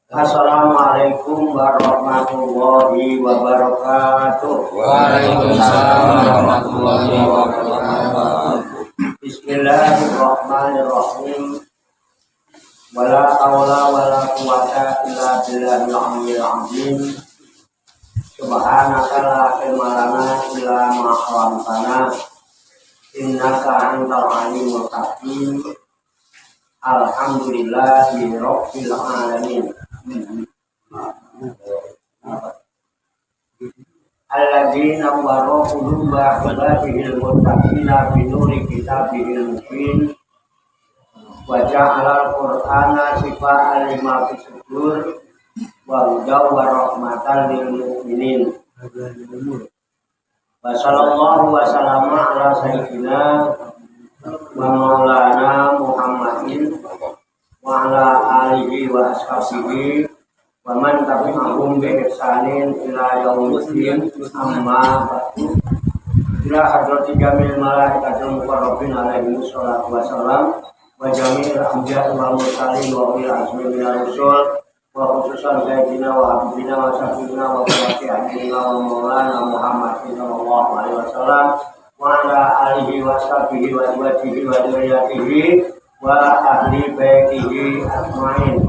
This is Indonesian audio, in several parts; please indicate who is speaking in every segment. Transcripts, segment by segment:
Speaker 1: Assalamualaikum warahmatullahi wabarakatuh.
Speaker 2: Waalaikumsalam warahmatullahi wabarakatuh.
Speaker 1: Bismillahirrahmanirrahim. Wala haula wala quwata illa billahil aliyyil azim. Subhanaka la ilma lana illa ma 'allamtana. Innaka antal alimul hakim. Alhamdulillahi rabbil alamin. Alladzina waro quluba ibadihil muttaqina binuri kitabihil mubin wa ja'alal qur'ana shifa'an lima fis sudur wa hudaw wa rahmatan lil mu'minin. Wa sallallahu wa sallama ala sayyidina wa maulana Muhammadin wa ala alihi wa ashabihi wa man tabi'ahum bi ihsanin ila yaumil amma ba'du. Ila hadrati jamil malaikatul muqarrabin alaihi wassalatu wassalam wa jamil anbiya'i wal mursalin wa ulil azmi minar rusul wa khususan sayyidina wa habibina wa syafi'ina wa qurrati wa maulana Muhammadin sallallahu alaihi wasallam wa ala alihi wa sahbihi wa azwajihi wa dzurriyyatihi wa ahli baitihi ajmain.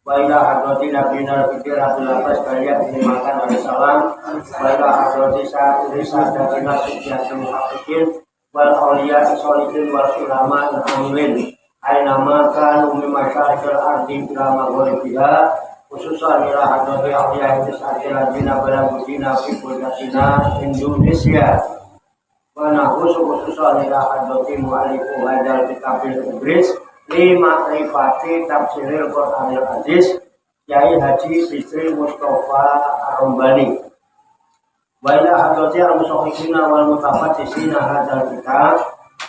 Speaker 1: Wa ila hadrati nabiyina fikir Abdul Abbas kalian dimakan dari salam. Wa ila hadrati sa'iri sa'adatina sujyatul muhaqqiqin wal awliya sholihin wal ulama al-amilin aina ma kanu min masyariqil ardi ila maghribiha khususan ila hadrati awliya sa'adatina balagudina fi bulgatina Indonesia. Wa khususan ila hadrati mu'alifu hadal kitabil ibris lima rifati tafsiril Qur'anil Aziz Yai Haji Bisri Mustafa Ar-Rombani. Wa ila hadrati al-musakhifina wal mutafaddisina hadal kitab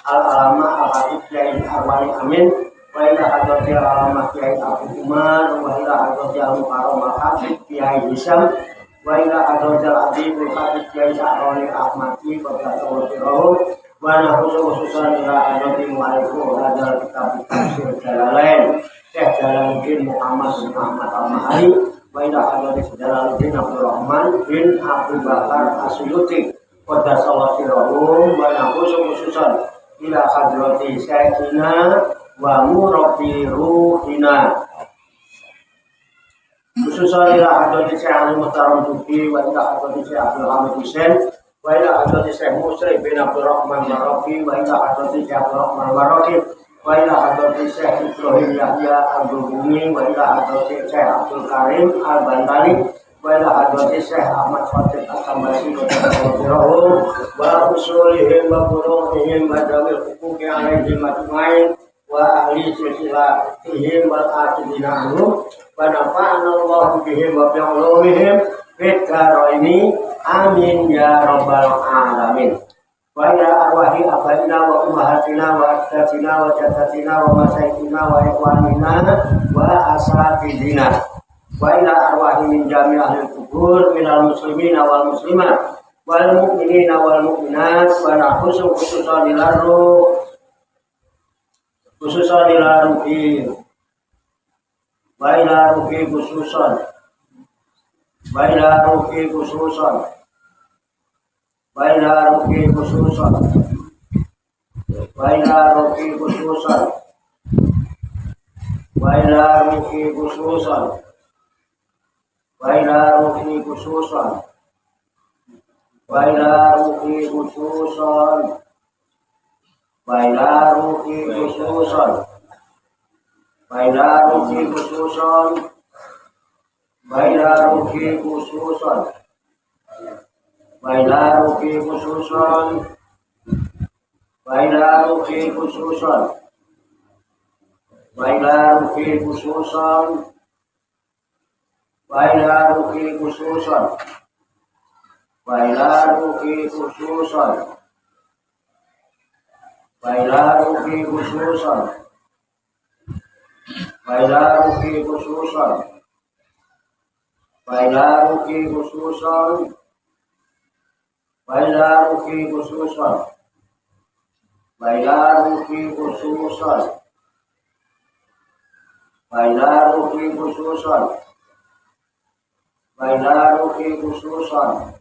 Speaker 1: al-alama al-hatib Yai Arwani Amin. Wa ila hadrati al-alama Yai Abu Umar. Wa ila hadrati al-mukarram al-hatib Yai Hisham. Wa ila hadrati al-adib al-hatib Yai Sa'roni Ahmadi Qadasawasirahum. Wa khususan ila hadrati mu'alifu hadal kitab tafsir Jalalain Syekh Jalaluddin Muhammad bin Ahmad Al-Mahari. Wa ila hadrati Jalaluddin Abdurrahman bin Abu Bakar As-Suyuti Qadasawasirahum. Wa khususan ila hadrati Syekhina wa murabbi ruhina khususan ila hadrati Syekh Al-Muhtaram Tuki. Wa ila hadrati Syekh Abdul Hamid Hussein. Wa ila hadrati Syekh Musri bin Abdurrahman Maraki. Wa ila hadrati Syekh Abdurrahman Maraki. Wa ila hadrati Syekh Ibrahim Yahya Al-Bumi. Wa ila hadrati Syekh Abdul Karim Al-Bantani. Wa ila hadrati Syekh Ahmad Fatih As-Sambasi wa usulihim wa furu'ihim wa dawil hukuki alaihim ajmain wa ahli silsilatihim wal aqidina anhum wa nafa'ana Allah bihim wa bi'ulumihim fid dharaini amin ya rabbal alamin. Wa ila arwahi abaina wa ummahatina wa ajdatina wa jaddatina wa masyayikhina wa ikhwanina wa asatidina. Wa ila arwahi min jami' ahli kubur minal muslimina wal muslimat wal mu'minina wal mu'minat wa khususan ila ruh khususan ila ruhi wa ila ruhi khususan wa ila ruhi khususan wa ila ruhi khususan wa ila ruhi khususan wa ila ruhi khususan wa ila ruhi khususan wa ila ruhi khususan wa ila ruhi khususan wa ila ruhi khususan wa ila ruhi khususan wa ila ruhi khususan wa ila ruhi khususan wa ila ruhi khususan wa ila ruhi khususan wa ila ruhi khususan wa ila ruhi khususan wa ila ruhi khususan wa ila ruhi khususan wa ila ruhi khususan wa ila ruhi khususan wa ila ruhi khususan wa ila ruhi khususan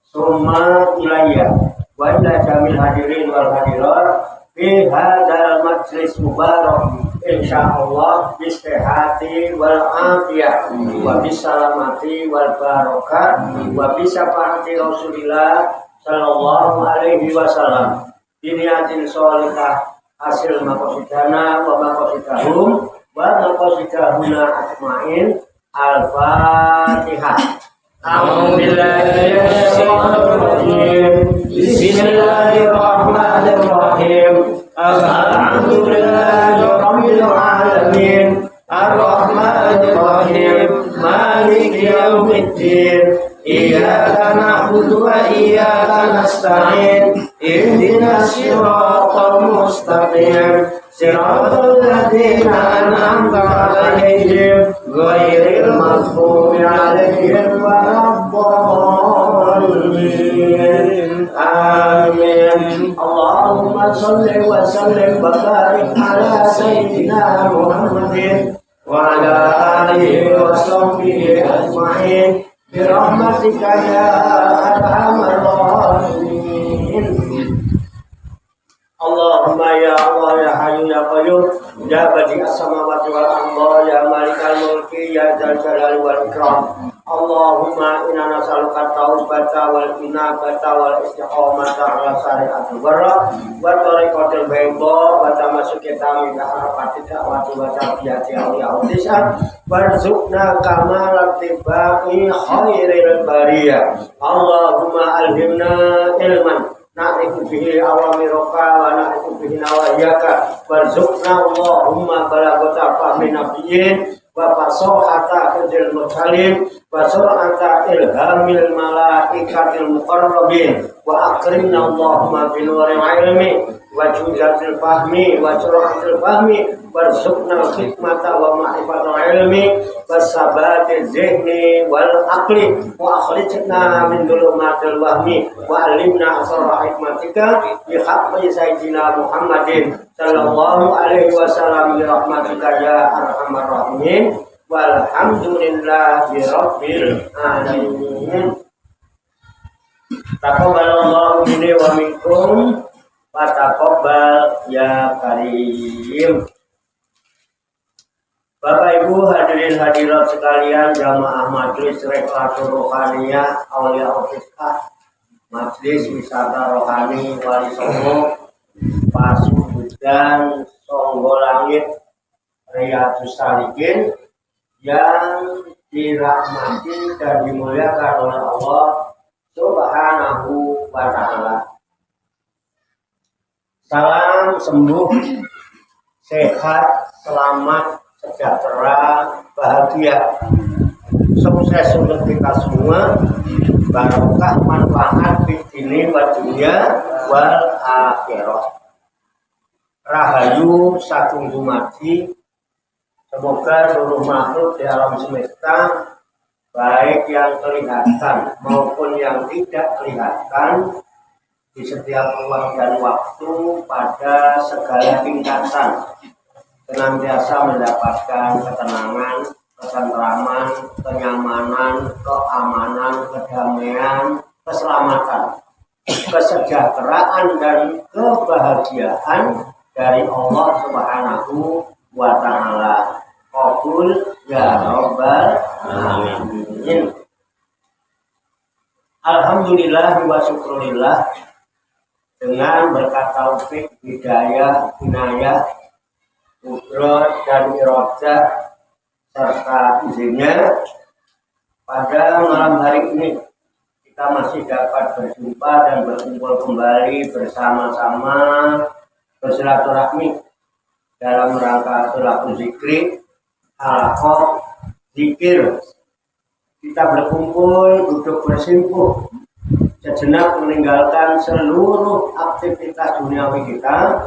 Speaker 1: summa ilayya wa ila jamil hadirin wal hadirat fi hadzal majlis mubarak insyaallah bisehati wal afiyah wa bisalamati wal barakah wa bisyafa'ati Rasulillah sallallahu alaihi wasallam biniatin sholihah hasil maqasidana wa maqasidahum wa maqasidahuna ajmain. Al-Fatihah. Bismillahirrahmanirrahim. Alhamdulillahirabbil alamin. Ar-Rahmanirrahim. Maliki yaumiddin. Iyyaka na'budu wa iyyaka nasta'in. Ihdinas siratal mustaqim. Siratal ladzina an'amta 'alaihim ghairil maghdubi 'alaihim waladdallin. Amin. Allahumma shalli wa sallim wa barik ala sayyidina Muhammadin wa ala alihi wa sahbihi ajma'in bi rahmatika ya arhamar rahimin. Allahumma ya Allah ya Hayyu ya Qayyum ya Badi'as samawati wal ardi ya Malikal mulki ya Dzal Jalali wal Ikram. Allahumma inna nas'aluka taubata wal inabata wal istiqamata ala syari'atil barra wa tariqatil bayda wa tamassuki min arafati da'wati wa tarbiyati awliya warzuqna kamalat tibai khairil bariyah. Allahumma alhimna ilman na'rifu bihi awamiroka wa na'rifu bihi nawahiyaka warzuqna Allahumma balagata fahmi nabiyyin wa fasohata hujil mursalin wa sur'ata ilhamil malaikatil muqarrabin wa akrimna Allahumma binuril ilmi wa juzatil fahmi wa sur'atil fahmi warzuqna khidmata wa ma'rifatul ilmi wasabati zihni wal aqli wa akhrijna min dhulumatil wahmi wa alimna asrar hikmatika bi haqqi sayyidina Muhammadin sallallahu alaihi wasallam bi rahmatika ya arhamar rahimin walhamdulillahi rabbil alamin. Taqabbalallahu minni wa minkum wa taqabbal ya karim. Bapak Ibu hadirin hadirat sekalian, jamaah majelis rekreasi rohaniyah Aulia Ofisah, majelis wisata rohani Wali Songo, Pasurudan, Songo Langit, Riyadhus Shalihin yang dirahmati dan dimuliakan oleh Allah Subhanahu wa Ta'ala. Salam sembuh, sehat, selamat, sejahtera, bahagia, sukses untuk kita semua, barokah manfaat di dini wa dunya wal akhirah. Rahayu sagung dumadi, semoga seluruh makhluk di alam semesta, baik yang kelihatan maupun yang tidak kelihatan, di setiap ruang dan waktu pada segala tingkatan senantiasa mendapatkan ketenangan, ketentraman, kenyamanan, keamanan, kedamaian, keselamatan, kesejahteraan dan kebahagiaan dari Allah Subhanahu wa Ta'ala. Qabul ya Rabbal alamin. Alhamdulillah wa syukurillah, dengan berkat taufik, hidayah, inayah, kudrat dan iradah serta izinnya, pada malam hari ini kita masih dapat berjumpa dan berkumpul kembali bersama-sama bersilaturahmi dalam rangka sholatul zikri halaqah zikir. Kita berkumpul, duduk bersimpuh, sejenak meninggalkan seluruh aktivitas duniawi kita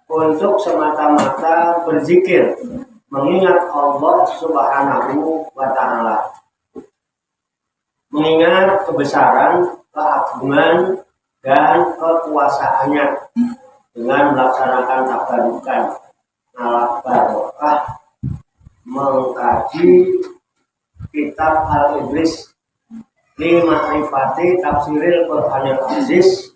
Speaker 1: untuk semata-mata berzikir, mengingat Allah Subhanahu wa Ta'ala, mengingat kebesaran, keagungan, dan kekuasaannya dengan melaksanakan tabarukan, nalak barokah, mengkaji kitab Al-Ibris li Ma'rifati Tafsiril Qur'anil Aziz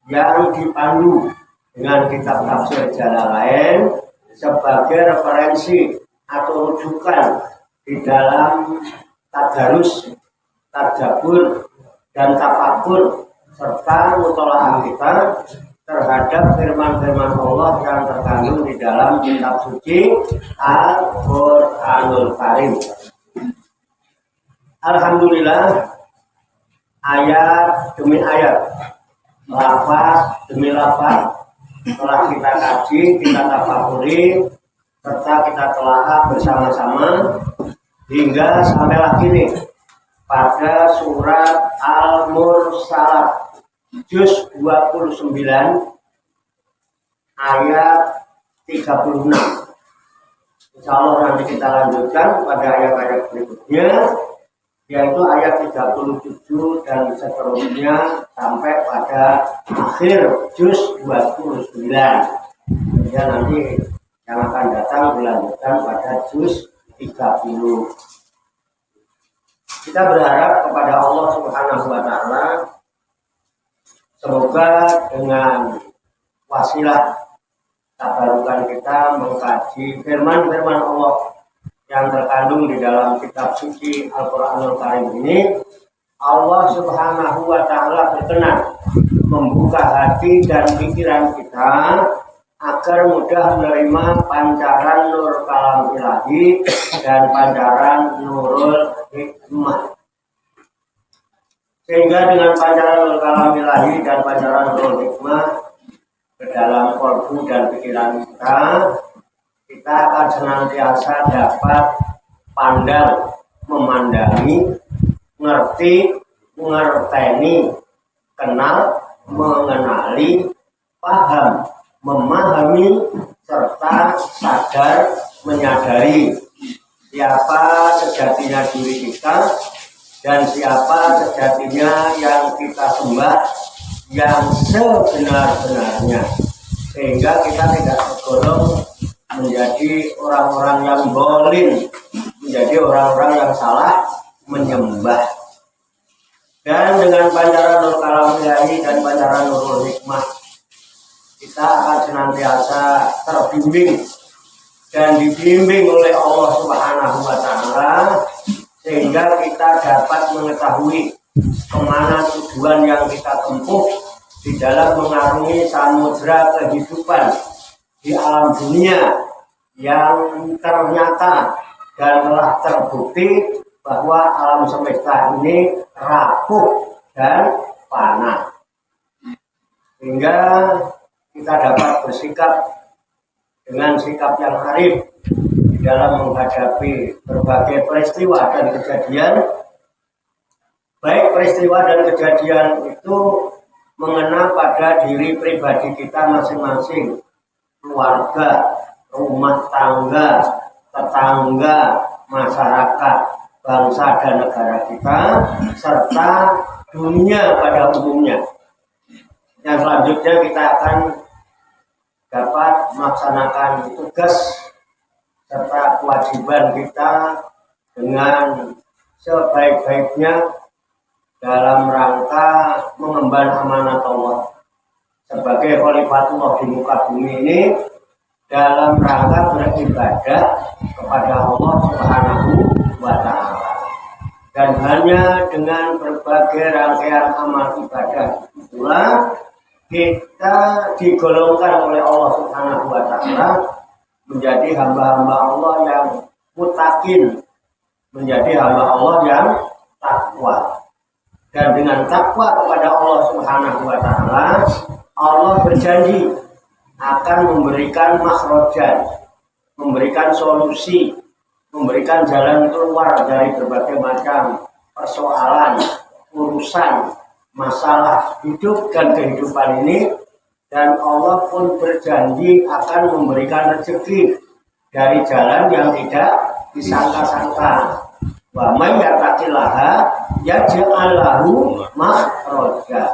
Speaker 1: yang dipandu dengan kitab tafsir Jalalain sebagai referensi atau rujukan di dalam tadarus, tadabbur, dan tafakur serta mutolaah kita terhadap firman-firman Allah yang terkandung di dalam kitab suci Al-Qur'anul Karim. Alhamdulillah, ayat demi ayat, lafaz demi lafaz telah kita kaji, kita tafakuri, serta kita telaah bersama-sama hingga sampailah kini pada surat Al-Mursalat juz 29 ayat 36. Insya Allah nanti kita lanjutkan pada ayat-ayat berikutnya, yaitu ayat 37 dan seterusnya sampai pada akhir juz 29. Kemudian nanti yang akan datang dilanjutkan pada juz 30. Kita berharap kepada Allah Subhanahu wa Ta'ala, semoga dengan wasilah tabarukan kita mengkaji firman-firman Allah yang terkandung di dalam kitab suci Al-Qur'anul Karim ini, Allah Subhanahu wa Ta'ala berkenan membuka hati dan pikiran kita agar mudah menerima pancaran nur kalam ilahi dan pancaran nurul hikmah, sehingga dengan pancaran nur kalam ilahi dan pancaran nurul hikmah ke dalam kalbu dan pikiran kita akan senantiasa dapat pandang, memandangi, ngerti, mengerteni, kenal, mengenali, paham, memahami, serta sadar, menyadari siapa sejatinya diri kita dan siapa sejatinya yang kita sembah yang sebenar-benarnya, sehingga kita tidak tergolong menjadi orang-orang yang bolin, menjadi orang-orang yang salah menyembah. Dan dengan pancaran nur kalam ilahi dan pancaran nurul hikmah, kita akan senantiasa terbimbing dan dibimbing oleh Allah Subhanahu wa Ta'ala, sehingga kita dapat mengetahui kemana tujuan yang kita tempuh di dalam mengarungi samudra kehidupan di alam dunia yang ternyata dan telah terbukti bahwa alam semesta ini rapuh dan fana, sehingga kita dapat bersikap dengan sikap yang arif di dalam menghadapi berbagai peristiwa dan kejadian, baik peristiwa dan kejadian itu mengena pada diri pribadi kita masing-masing, keluarga, rumah tangga, tetangga, masyarakat, bangsa dan negara kita, serta dunia pada umumnya. Yang selanjutnya kita akan dapat melaksanakan tugas serta kewajiban kita dengan sebaik-baiknya dalam rangka mengemban amanat Allah sebagai khalifatullah di muka bumi ini, dalam rangka beribadah kepada Allah Subhanahu wa Ta'ala. Dan hanya dengan berbagai rangkaian amal ibadah itulah kita digolongkan oleh Allah Subhanahu wa Ta'ala menjadi hamba-hamba Allah yang mutakin, menjadi hamba Allah yang takwa. Dan dengan takwa kepada Allah Subhanahu wa Ta'ala, Allah berjanji akan memberikan makhrajan, memberikan solusi, memberikan jalan keluar dari berbagai macam persoalan, urusan, masalah hidup dan kehidupan ini, dan Allah pun berjanji akan memberikan rezeki dari jalan yang tidak disangka-sangka. Wa may yattaqillaha yaj'al lahu makhraja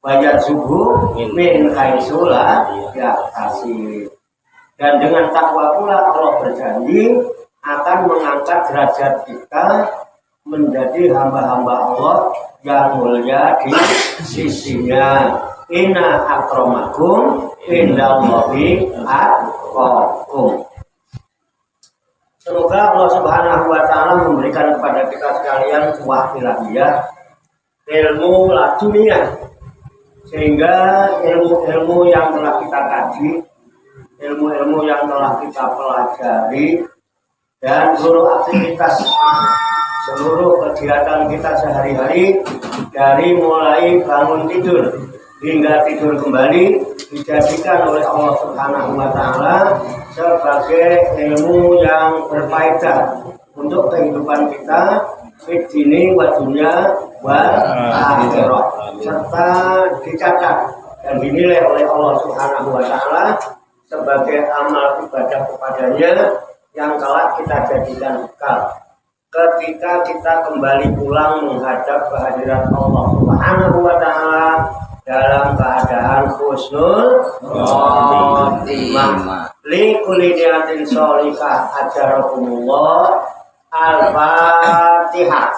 Speaker 1: wa yarzuqhu min haitsu la yahtasib. Dan dengan takwa pula Allah berjanji akan mengangkat derajat kita menjadi hamba-hamba Allah yang mulia di sisinya. Inna akramakum indallahi atqakum. Semoga Allah Subhanahu wa taala memberikan kepada kita sekalian sebuah ilahiyah, ilmu dunia, sehingga ilmu-ilmu yang telah kita kaji, ilmu-ilmu yang telah kita pelajari, dan seluruh aktivitas, seluruh kegiatan kita sehari-hari, dari mulai bangun tidur hingga tidur kembali, dijadikan oleh Allah Subhanahu wa taala sebagai ilmu yang berfaedah untuk kehidupan kita di dini wa dunya wa akhirah, serta dicatat dan dinilai oleh Allah Subhanahu wa taala sebagai amal ibadah kepadanya yang telah kita jadikan bekal ketika kita kembali pulang menghadap kehadiran Allah Subhanahu wa taala dalam keadaan husnul khotimah. Li kulli niyatin sholihah ajarakumullah. Al-Fatihah.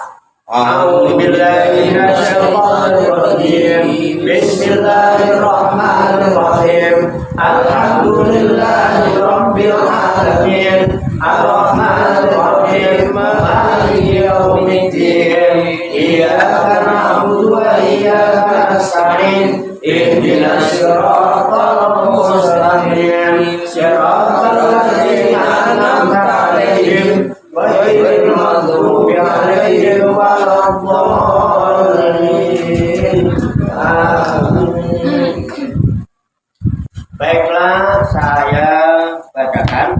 Speaker 1: A'udzu billahi minasyaitonir rajim. Bismillahirrahmanirrahim. Alhamdulillahi rabbil alamin. Ar-Rahmanir Rahim. Maliki yaumiddin. Iyyaka na'budu wa iyyaka nasta'in. Ihdinas siratal mustaqim. Siratal ladzina an'amta 'alaihim ghairil maghdubi 'alaihim waladdallin. Amin. Baiklah, saya bacakan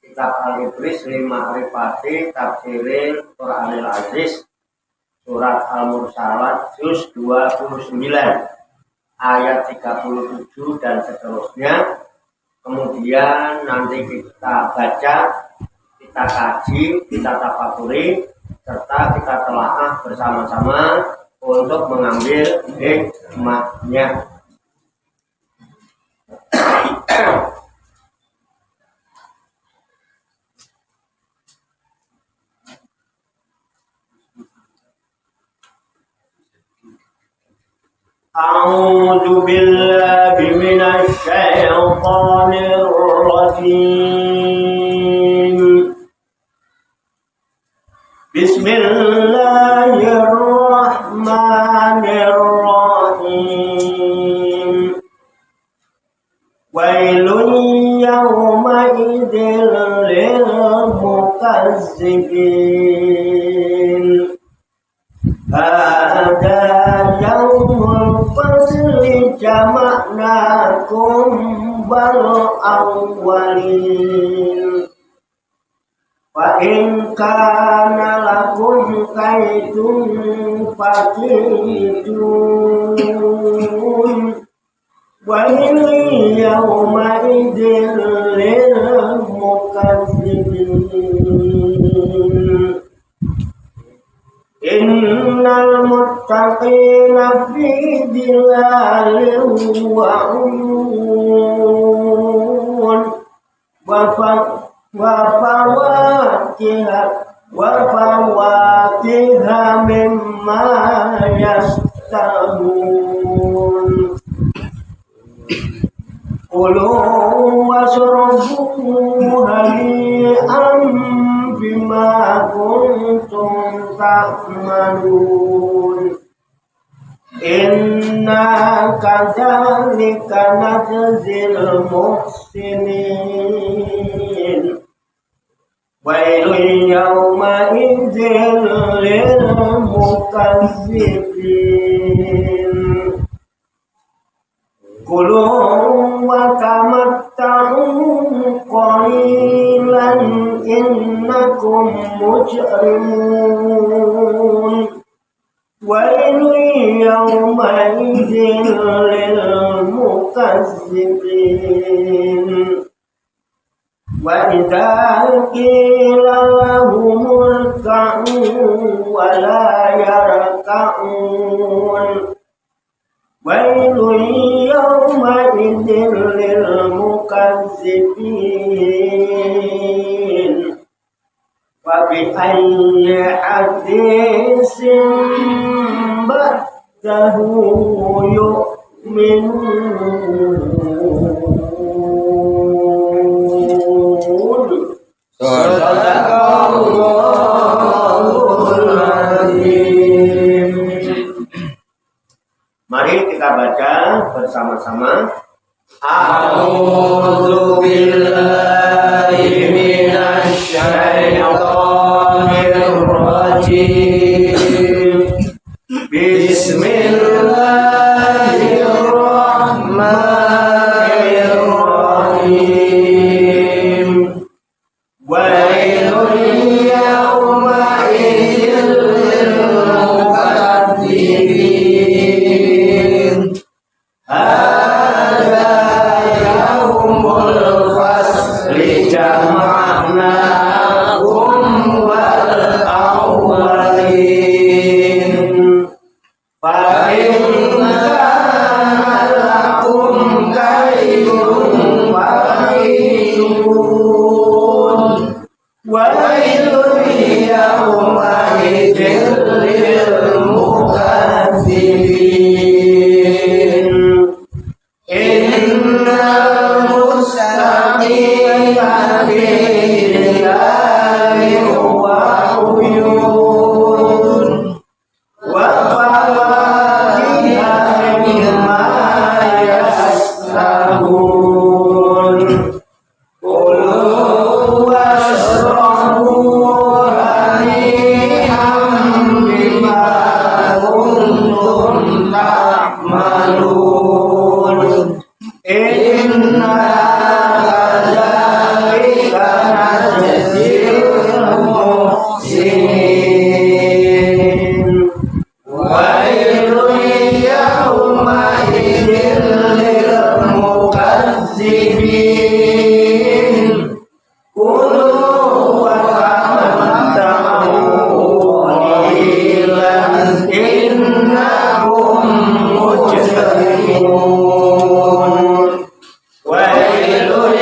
Speaker 1: kitab Al-Ibris Ma'rifati Tafsiril Qur'anil Aziz, surat Al-Mursalat juz 29 ayat 37 dan seterusnya. Kemudian nanti kita baca, kita kaji, kita tafakuri, serta kita telaah bersama-sama untuk mengambil hikmahnya. A'udzu billahi minasy syaithanir rajim. Bismillahirrahmanirrahim. Wailun yawma idzil lil mukazzibin. Hada yaumul fasli jama'nakum bal awwalin. Wa in kana lakum kaidun fakidun. Wa in yawma idzil lil mukazzibin. Innal muttaqina fi dhilalin wa 'uyun wa fawakiha mimma yashtahun. Kulu washrabu hani'an bima kuntum ta'malun. Inna kadzalika najzil muhsinin. Wailun yawma idzil lil mukazzibin. Kulu wa tamatta'u qalil إنكم مجرمون ويل يومئذ للمكذبين وإذا قيل لهم اركعوا ولا يركعون ويل يومئذ للمكذبين وبأي حديث بعده يؤمنون Sadaqallahul Azim. Mari kita baca bersama-sama. A'udzu billahi minasy syaithanir rajim. Bismillahirrahmanirrahim. Wailul yawma'idin lil mukazzibin. Hadza yaumul fasli jama'nakum wal awwalin. Fa in kana lakum kaydun fa'idun. Wailun yawma'idin lil mukazzibin. Innal muttaqina fi dhilalin wa uyun wa fawakiha mimma yashrabun. Kulu washrabu hani'an bima kuntum ta'malun. Inna kadzalika najzil muhsinin. Wailun yawma'idin lil mukazzibin. Kulu wa tamatta'u qalilan innakum mujrimun. Wailun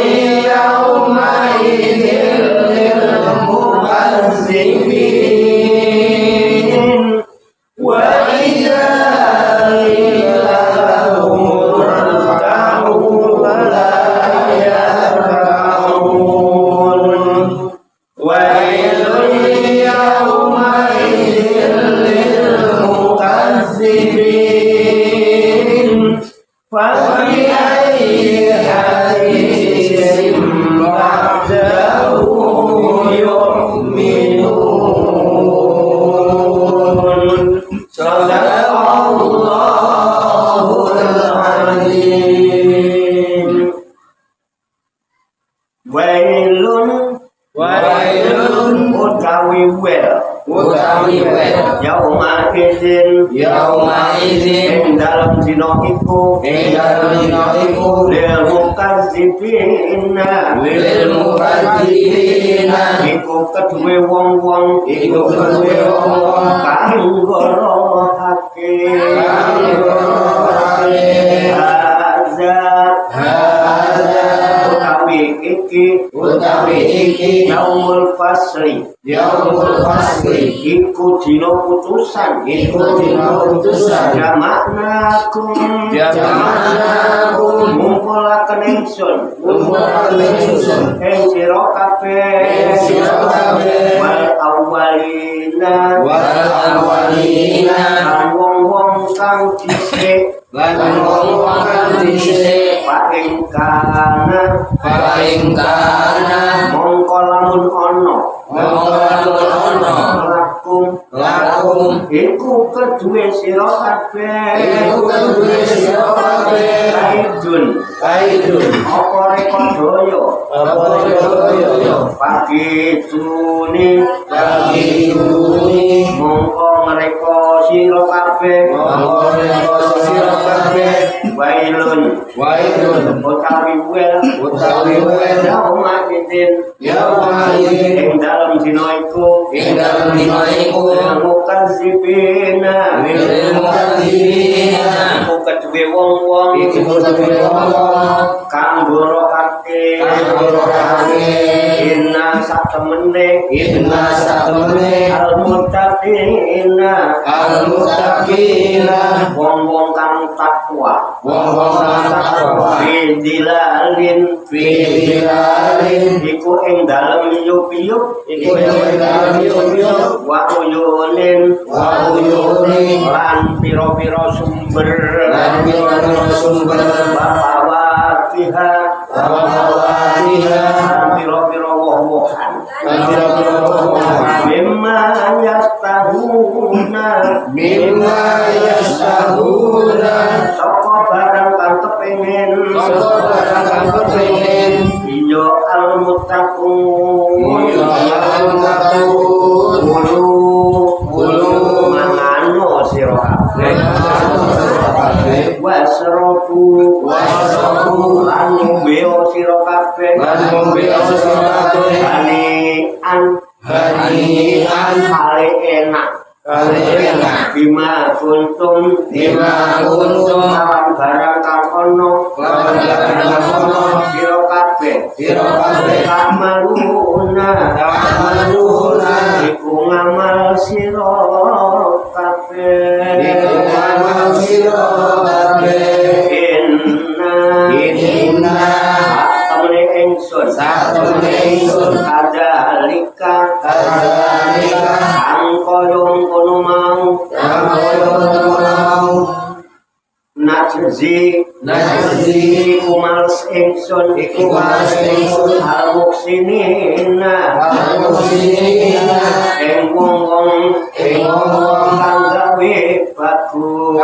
Speaker 1: yawma'idin lil mukazzibin. Wa idza qila lahum irka'u la yarka'un. Wailun yawma'idin lil mukazzibin. Fa bi ayyi haditsin ba'dahu yu'minun. Sadaqallahul Azim. Wailun utawi wel yauma idzin dalam dina iku lil mukazzibina iku kedue wong-wong kang ngorohake utawi iki yaumul fasli iku dina putusan jamaknakum ngumpulaken ingsun ing sira kabeh wal awwalina wong-wong kang dhisik paing kana mongko lamun ana lakum iku kedue sira kabeh kaidun apa rekodaya pagi juni mongko ngreka sira kabeh wailun utawi wel yauma idin ing dalem dina iku mukazibina iku kedue wong-wong kang gorohake inna satemene al-muttaqina wong-wong kang takwa Fidilalin iku ing dalem yuk-yuk wa uyunin lan pira-pira sumber bapawatiha pira-pira woh-wohan mimma yastahuna saka barang kang kepengin iya al-muttaqun mangano sira kabeh wasrobu lan ngombe sira kabeh hanian hale enak bima kuntum barang kang ono sira kabeh kamaluna iku ngamal sira kabeh inna temene ingsun kadalika angkoyong kono mau najzi kumals ingsun al-muksinina ing wong-wong kang gawe bagus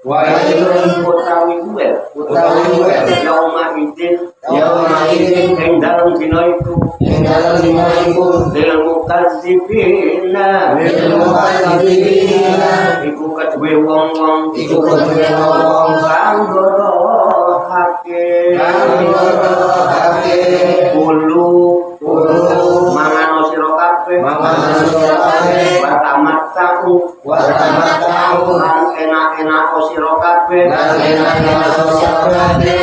Speaker 1: wailun utawi wel yauma idin ing dalem dina iku lil mukazzibina iku kedue wong-wong kang gorohake kulo mangan sira kabeh watamatta'u lan enak-enak sira kabeh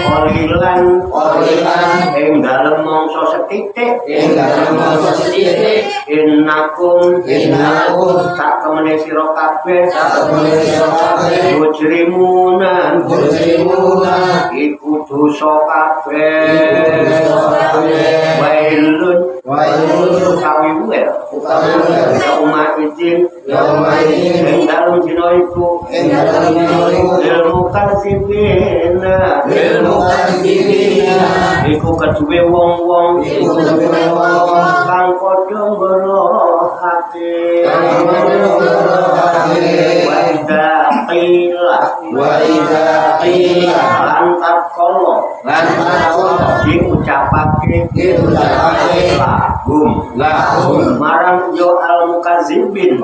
Speaker 1: olilan ing dalem mangsa setitik innakum sak temene sira kabeh mujrimuna iku dosa kabeh wailun utawi wel yauma idin ing dalem dina iku lil mukazzibina iku kedue wong-wong kang padha ngorohake wa idza qila lan takolo diucapake lahum marang yo al-mukazzibin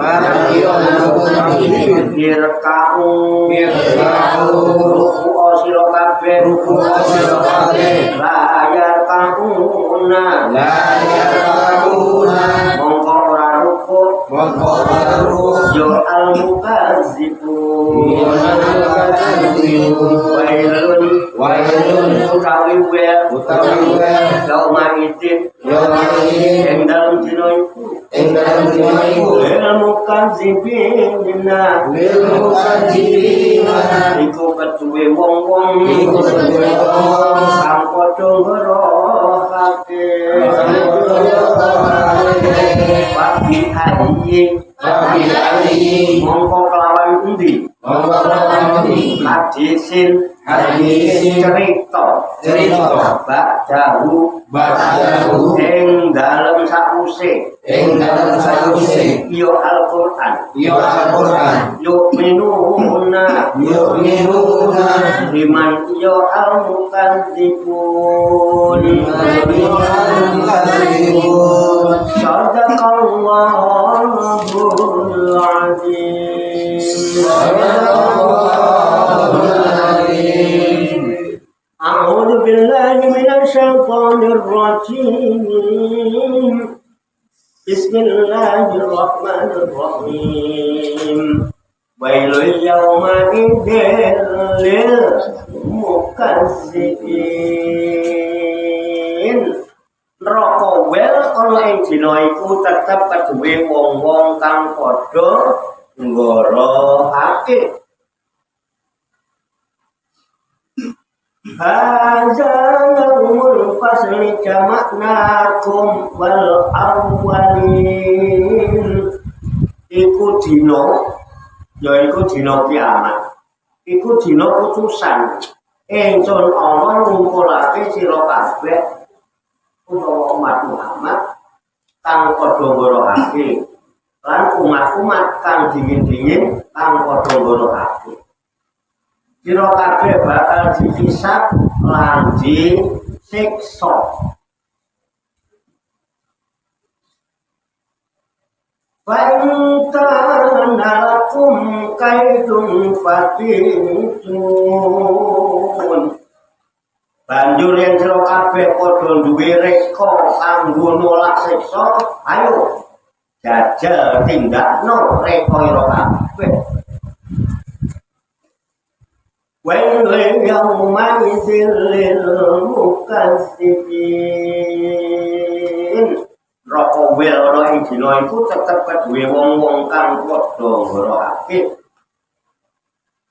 Speaker 1: irka'u ruku sira kabeh la yarka'una mongko ora ruku yo al-mukazzibun wailun utawi wel yauma idin ing dalem dina iku lil mukazzibina iku kedue wong-wong kang padha ngorohake Babi alihi mongko kelawan endi hadisin cerita ba'dahu ing dalem sause yo Al-Qur'an yu'minuna liman yo al-mukadzibun sadaqallahul azim. A'udzu billahi minasy syaithanir rajim. Bismillahirrahmanirrahim. Wailul yawma idzil lil mukazzibin. Neraka wel ana ing dina iku tetep keduwe wong-wong kang padha nggorohake. Hadza yaumul fasli jama'nakum wal awwalin. Iku dina yaiku dina kiamat. Iku dina putusan. Ingsun ana ngumpulake sira kabeh utawa umat Muhammad kang padha ngorohake lan umat-umat kang dingin-dingin kang padha ngorohake. Sira kabeh bakal dihisab lan disiksa. Wa in kana lakum kaidun fakidun. Banjur yen sira kabeh padha duwe reka kanggo nolak siksa, ayo jajal tindakno reka ira kabeh. Wailul yawma idzil lil mukazzibin. Neraka wel ana ing dina iku tetep keduwe wong-wong kang padha ngorohake.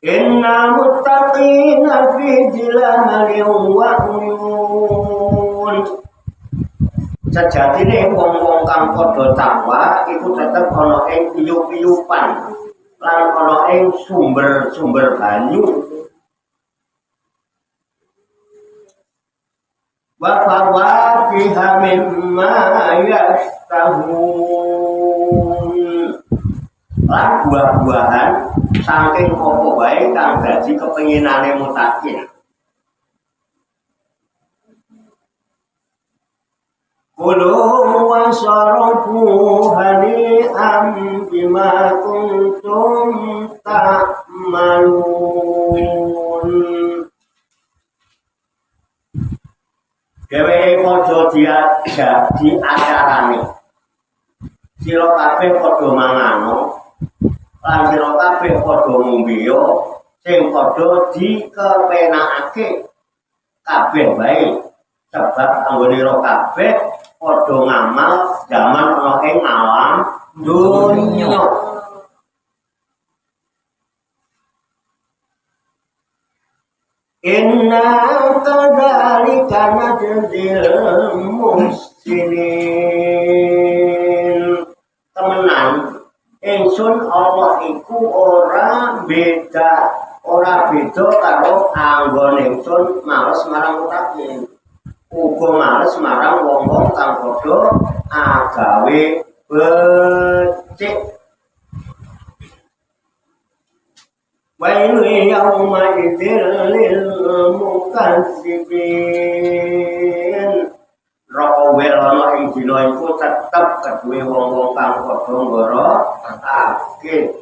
Speaker 1: Inna muttaqina fi dhilalin wa uyun. Sejatine wong-wong kang padha takwa iku tetep ana ing piyup-piyupan lan ana ing sumber-sumber banyu. Wa fawakiha mimma yashtahun. Lan buah-buahan saking apa wae kang dadi kepenginane mutakin. Kulu wasarabu hani'am bima kuntum ta'malun. Dheweke padha di acarane. Sira kabeh padha mangano lan sira kabeh padha ngombe sing padha dikepenakake kabeh wae sebab anggone ira kabeh padha ngamal zaman ana ing alam dunya. Inna kadzalika najzil muhsinin. Temenan ingsun Allah iku ora beda karo anggone ingsun males marang mutakin. Uga males marang wong-wong kang padha agawe becik. Wailul yawma idzil lil mukazzibin. Neraka wel ana ing dina iku tetep keduwe wong-wong kang padha ngorohake.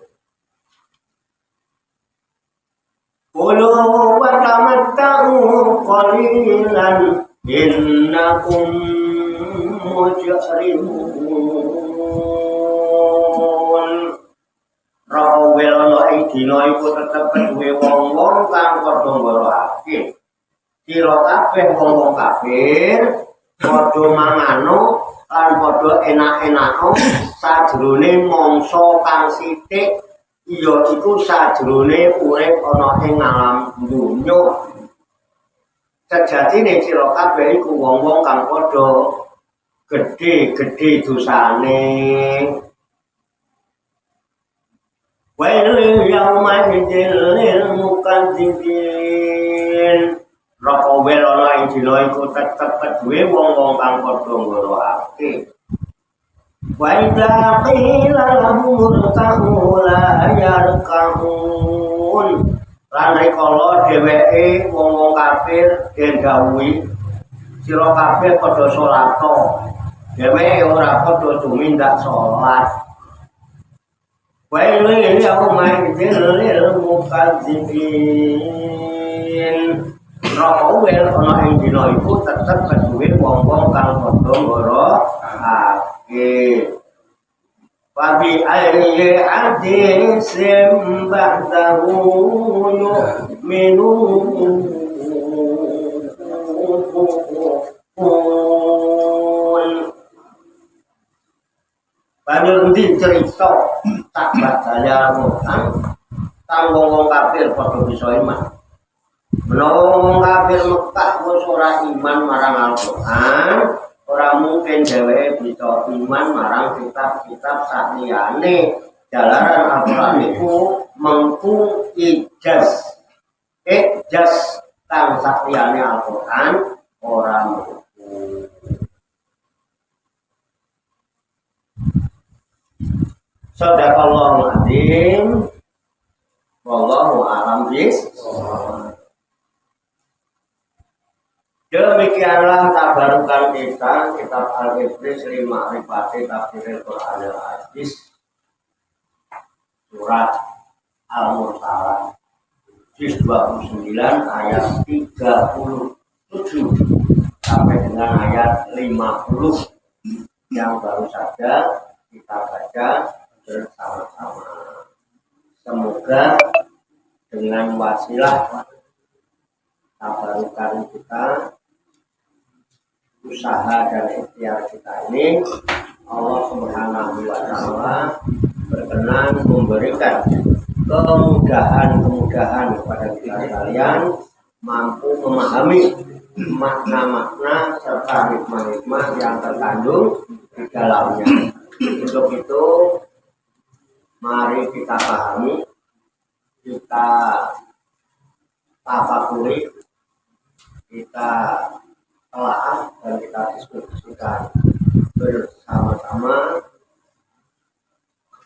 Speaker 1: Qulu wa tamatta'u qalilan innakum mujrimun. Rawel ana ing dina iku tetep keduwe wong-wong kang padha ngorohake. Sira kabeh wong-wong kafir padha mangano lan padha enak-enakno sajrone mangsa kang sithik ya iku sajrone urip ana ing alam dunya. Sejatine sira kabeh iku wong-wong kang padha gedhe-gedhe dosane. Wailul yawma idzil lil mukazzibin. Neraka wel ana ing dina iku tetep keduwe wong-wong kang padha ngorohake. Wa idza qila lahum irka'u la yarka'un. Lan rikala dheweke wong-wong kafir den dawuhi sira kabeh padha salat. Dheweke ora padha tumindak salat. Wa ilal yauma idzil lil mukadzibin. Rawel ana ing dina iku tetep kedue wong-wong kang padha ngoro ake. Wabi ayyi hadisim ba'dahu yu'minun. Banjur endi cerita tak badaya Quran kang wong kafir padha bisa iman. Menawa wong kafir Mekah wis ora iman marang Al-Qur'an, ora mungkin dheweke bisa iman marang kitab-kitab saliyane. Jalaran Al-Qur'an iku mengku ijaz kang saliyane Al-Qur'an ora mungkin. Sadaqallahul adzim. Wallahu a'lam bishawab. Demikianlah tabarukan kita kitab Al-Ibris lima rifati tafsir Quran al-Aziz surat Al-Mursalah juz 29 ayat 37 sampai dengan ayat 50 yang baru saja kita baca bersama-sama. Semoga dengan wasilah tabarukan kita, usaha dan ikhtiar kita ini, Allah Subhanahu wa Ta'ala berkenan memberikan kemudahan kepada kita sekalian mampu memahami makna-makna serta hikmah-hikmah yang terkandung di dalamnya. Untuk itu, mari kita pahami, kita tafakuri, kita telah dan kita diskusikan bersama-sama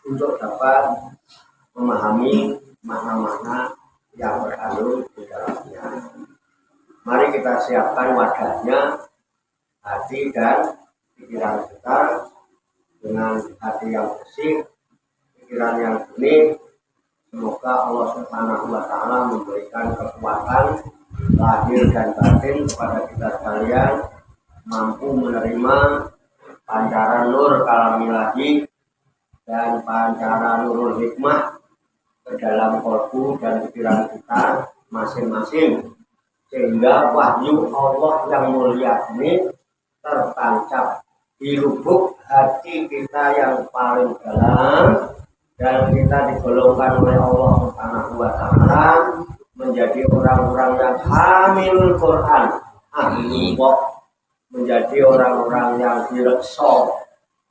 Speaker 1: untuk dapat memahami makna-makna yang terkandung di dalamnya. Mari kita siapkan wadahnya, hati dan pikiran kita dengan hati yang bersih, pikiran yang jernih. Semoga Allah Subhanahu wa Ta'ala memberikan kekuatan lahir dan batin kepada kita sekalian, mampu menerima pancaran nur kalamilahi dan pancaran nurul hikmah ke dalam kalbu dan pikiran kita masing-masing, sehingga wahyu Allah yang mulia ini tertancap di lubuk hati kita yang paling dalam, dan kita digolongkan oleh Allah Subhanahu wa Ta'ala menjadi orang-orang yang hamil Quran, menjadi orang-orang yang direksa,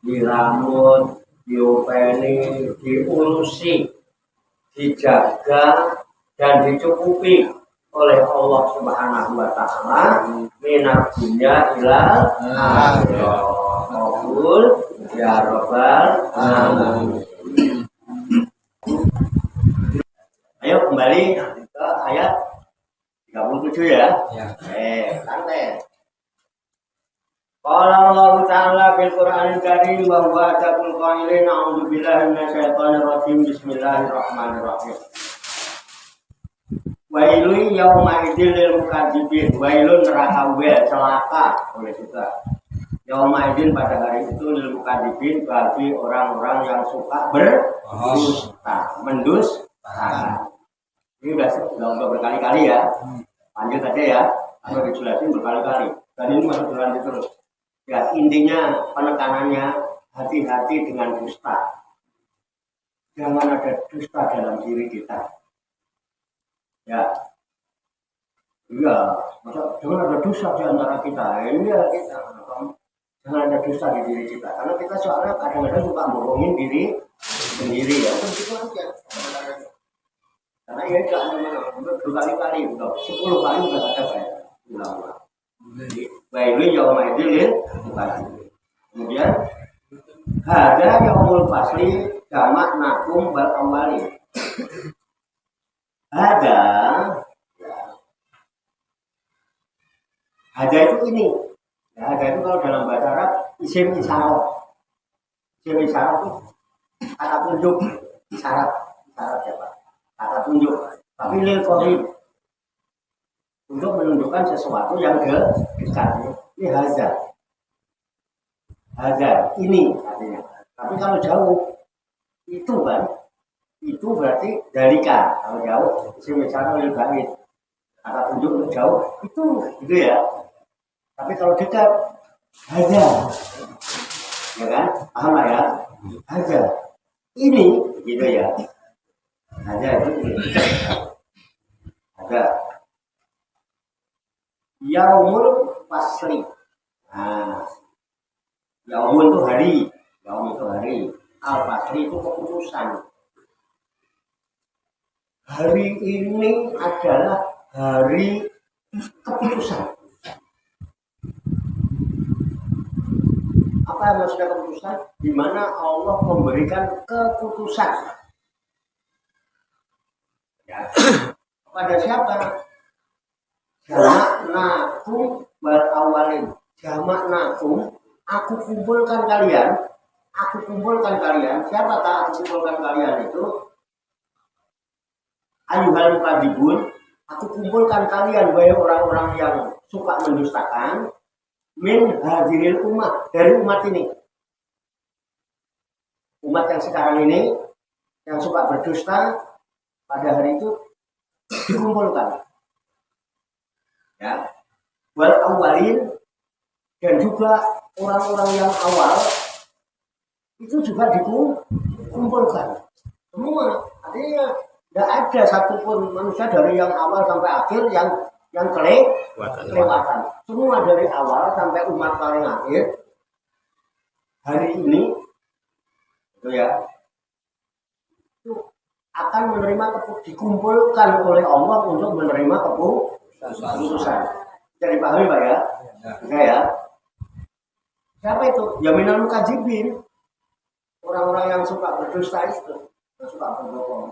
Speaker 1: diramut, diopeni, diurusi, dijaga dan dicukupi oleh Allah Subhanahu wa Ta'ala minar dunya ilal akhirah. Ya Rabbal alamin. Ayo kembali ke ayat 37 ya. Santai. Qala Allah Ta'ala fil Qur'anil Karim wa huwa ataqul qailin a'udzu billahi minasyaitonir rajim. Bismillahirrahmanirrahim. Wailun yauma idzil lil mukadzibin. Wailun neraka celaka oleh kita. Yauma idzin pada hari itu lil mukadzibin bagi orang-orang yang suka berdusta, mendusta. Ini sudah berkali-kali ya. Lanjut aja ya. Atau dijelasin berkali-kali. Dan ini masih berlanjut terus. Ya, intinya penekanannya hati-hati dengan dusta. Jangan ada dusta dalam diri kita. Ya. Iya, masa jangan ada dusta di antara kita. Ini ya kita. Jangan ada dusta di diri kita. Karena kita soalnya kadang-kadang suka bohongin diri sendiri ya. Itu aja. Karena ya jangan berkali-kali, 10 kali sudah ada kayak ulang-ulang. Baik, yauma idzil. Kemudian Hada yaumul fasli jamak nakum bal awali. Hada, hada itu ini. Ya, hada itu kalau dalam bahasa Arab isim isyarat. Isim isyarat itu kata tunjuk, isyarat ya Pak. Kata tunjuk. Tapi lil qarib untuk menunjukkan sesuatu yang dekat. Ini haza. Haza ini artinya. Tapi kalau jauh itu kan, itu berarti dalika. Kalau jauh, misalnya lil ba'id. Kata tunjuk untuk jauh itu gitu ya. Tapi kalau dekat haza. Ya kan? Paham lah ya? Haza. Ini gitu ya. Haza itu ada yaumul fasli. Nah, yaumul itu hari, yaumul itu hari. Al fasli itu keputusan. Hari ini adalah hari keputusan. Apa yang maksudnya keputusan? Di mana Allah memberikan keputusan. Ya. Kepada siapa? Jamak nakum bal awalin. Jamak nakum, aku kumpulkan kalian. Aku kumpulkan kalian. Siapa tak aku kumpulkan kalian itu? Ayuhal mukadzibun. Aku kumpulkan kalian, wahai orang-orang yang suka mendustakan. Min hadiril umat, dari umat ini. Umat yang sekarang ini yang suka berdusta pada hari itu dikumpulkan. Ya. Wal awalin, dan juga orang-orang yang awal itu juga dikumpulkan. Semua, artinya tidak ada satupun manusia dari yang awal sampai akhir yang kelewatan. Semua dari awal sampai umat paling akhir hari ini itu ya, itu akan menerima dikumpulkan oleh Allah untuk menerima keputusan. Jadi pahami Pak ya? Ya. Siapa itu? Yaminal mukadzibin. Orang-orang yang suka berdusta itu, yang suka berbohong.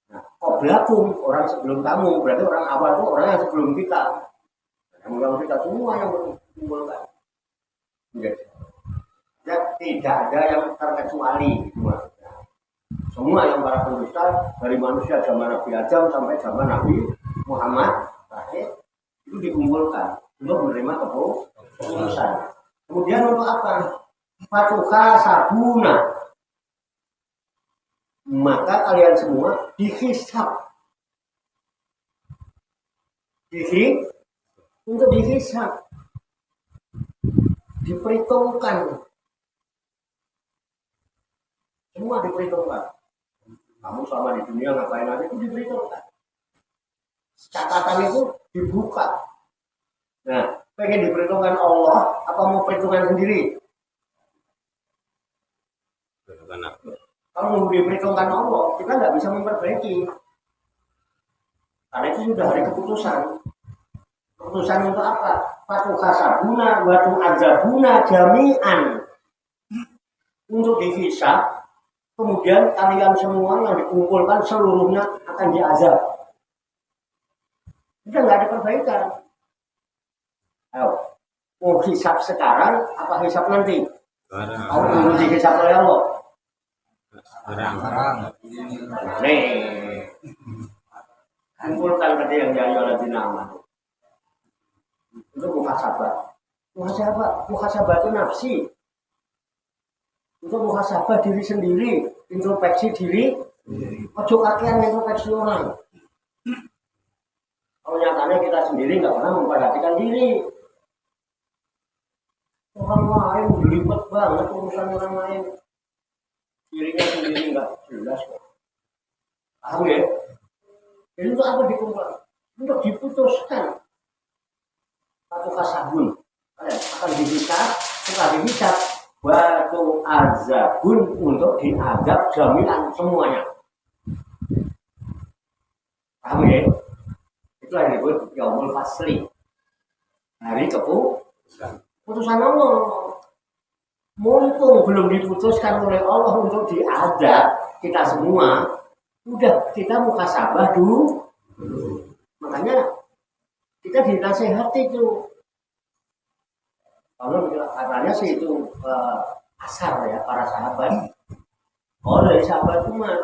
Speaker 1: Nah, qoblakum, orang sebelum kamu, berarti orang awal itu orang yang sebelum kita. Yang kita semua yang berkumpulkan. Ya, tidak ada yang terkecuali. Semua yang para pendusta dari manusia zaman Nabi Adam sampai zaman Nabi Muhammad terakhir itu dikumpulkan untuk menerima keputusan. Kemudian untuk apa? Fatuha sabuna. Maka kalian semua dihisab. Untuk dihisab. Diperhitungkan. Semua diperhitungkan. Kamu selama di dunia ngapain aja itu diperhitungkan. Catatan itu dibuka. Nah, pengen diperhitungkan Allah apa mau perhitungan sendiri? Kalau mau diperhitungkan Allah, kita nggak bisa memperbaiki. Karena itu sudah hari keputusan. Keputusan untuk apa? Fatuha sabuna wa tu'adzabuna jami'an. Untuk dihisab, kemudian kalian semua yang dikumpulkan seluruhnya akan diazab. Kita nggak ada perbaikan. Ayo, mau hisab sekarang apa hisab nanti? Mau menunggu dihisab oleh Allah?
Speaker 2: Sekarang.
Speaker 1: Nih, kumpulkan tadi yang jaya oleh dinama untuk muhasabah. Muhasabah itu nafsi. Untuk muhasabah diri sendiri, introspeksi diri. Ojo kakean introspeksi orang. Kalau nyatanya kita sendiri nggak pernah memperhatikan diri. Orang lain berlipat banget urusan orang lain. Dirinya sendiri nggak jelas kok. Paham ya? Jadi untuk apa dikumpulkan? Untuk diputuskan. Satu kasabun akan dihisab, setelah dihisab batu azabun untuk diazab jaminan semuanya. Paham ya? Itulah yang disebut yaumul fasli. Hari keputusan Allah. mumpung belum diputuskan oleh Allah untuk diajak kita semua, udah kita muhasabah dulu. Makanya kita dinasehati itu. Kalau katanya sih itu asar ya para sahabat. Kalau dari sahabat itu mah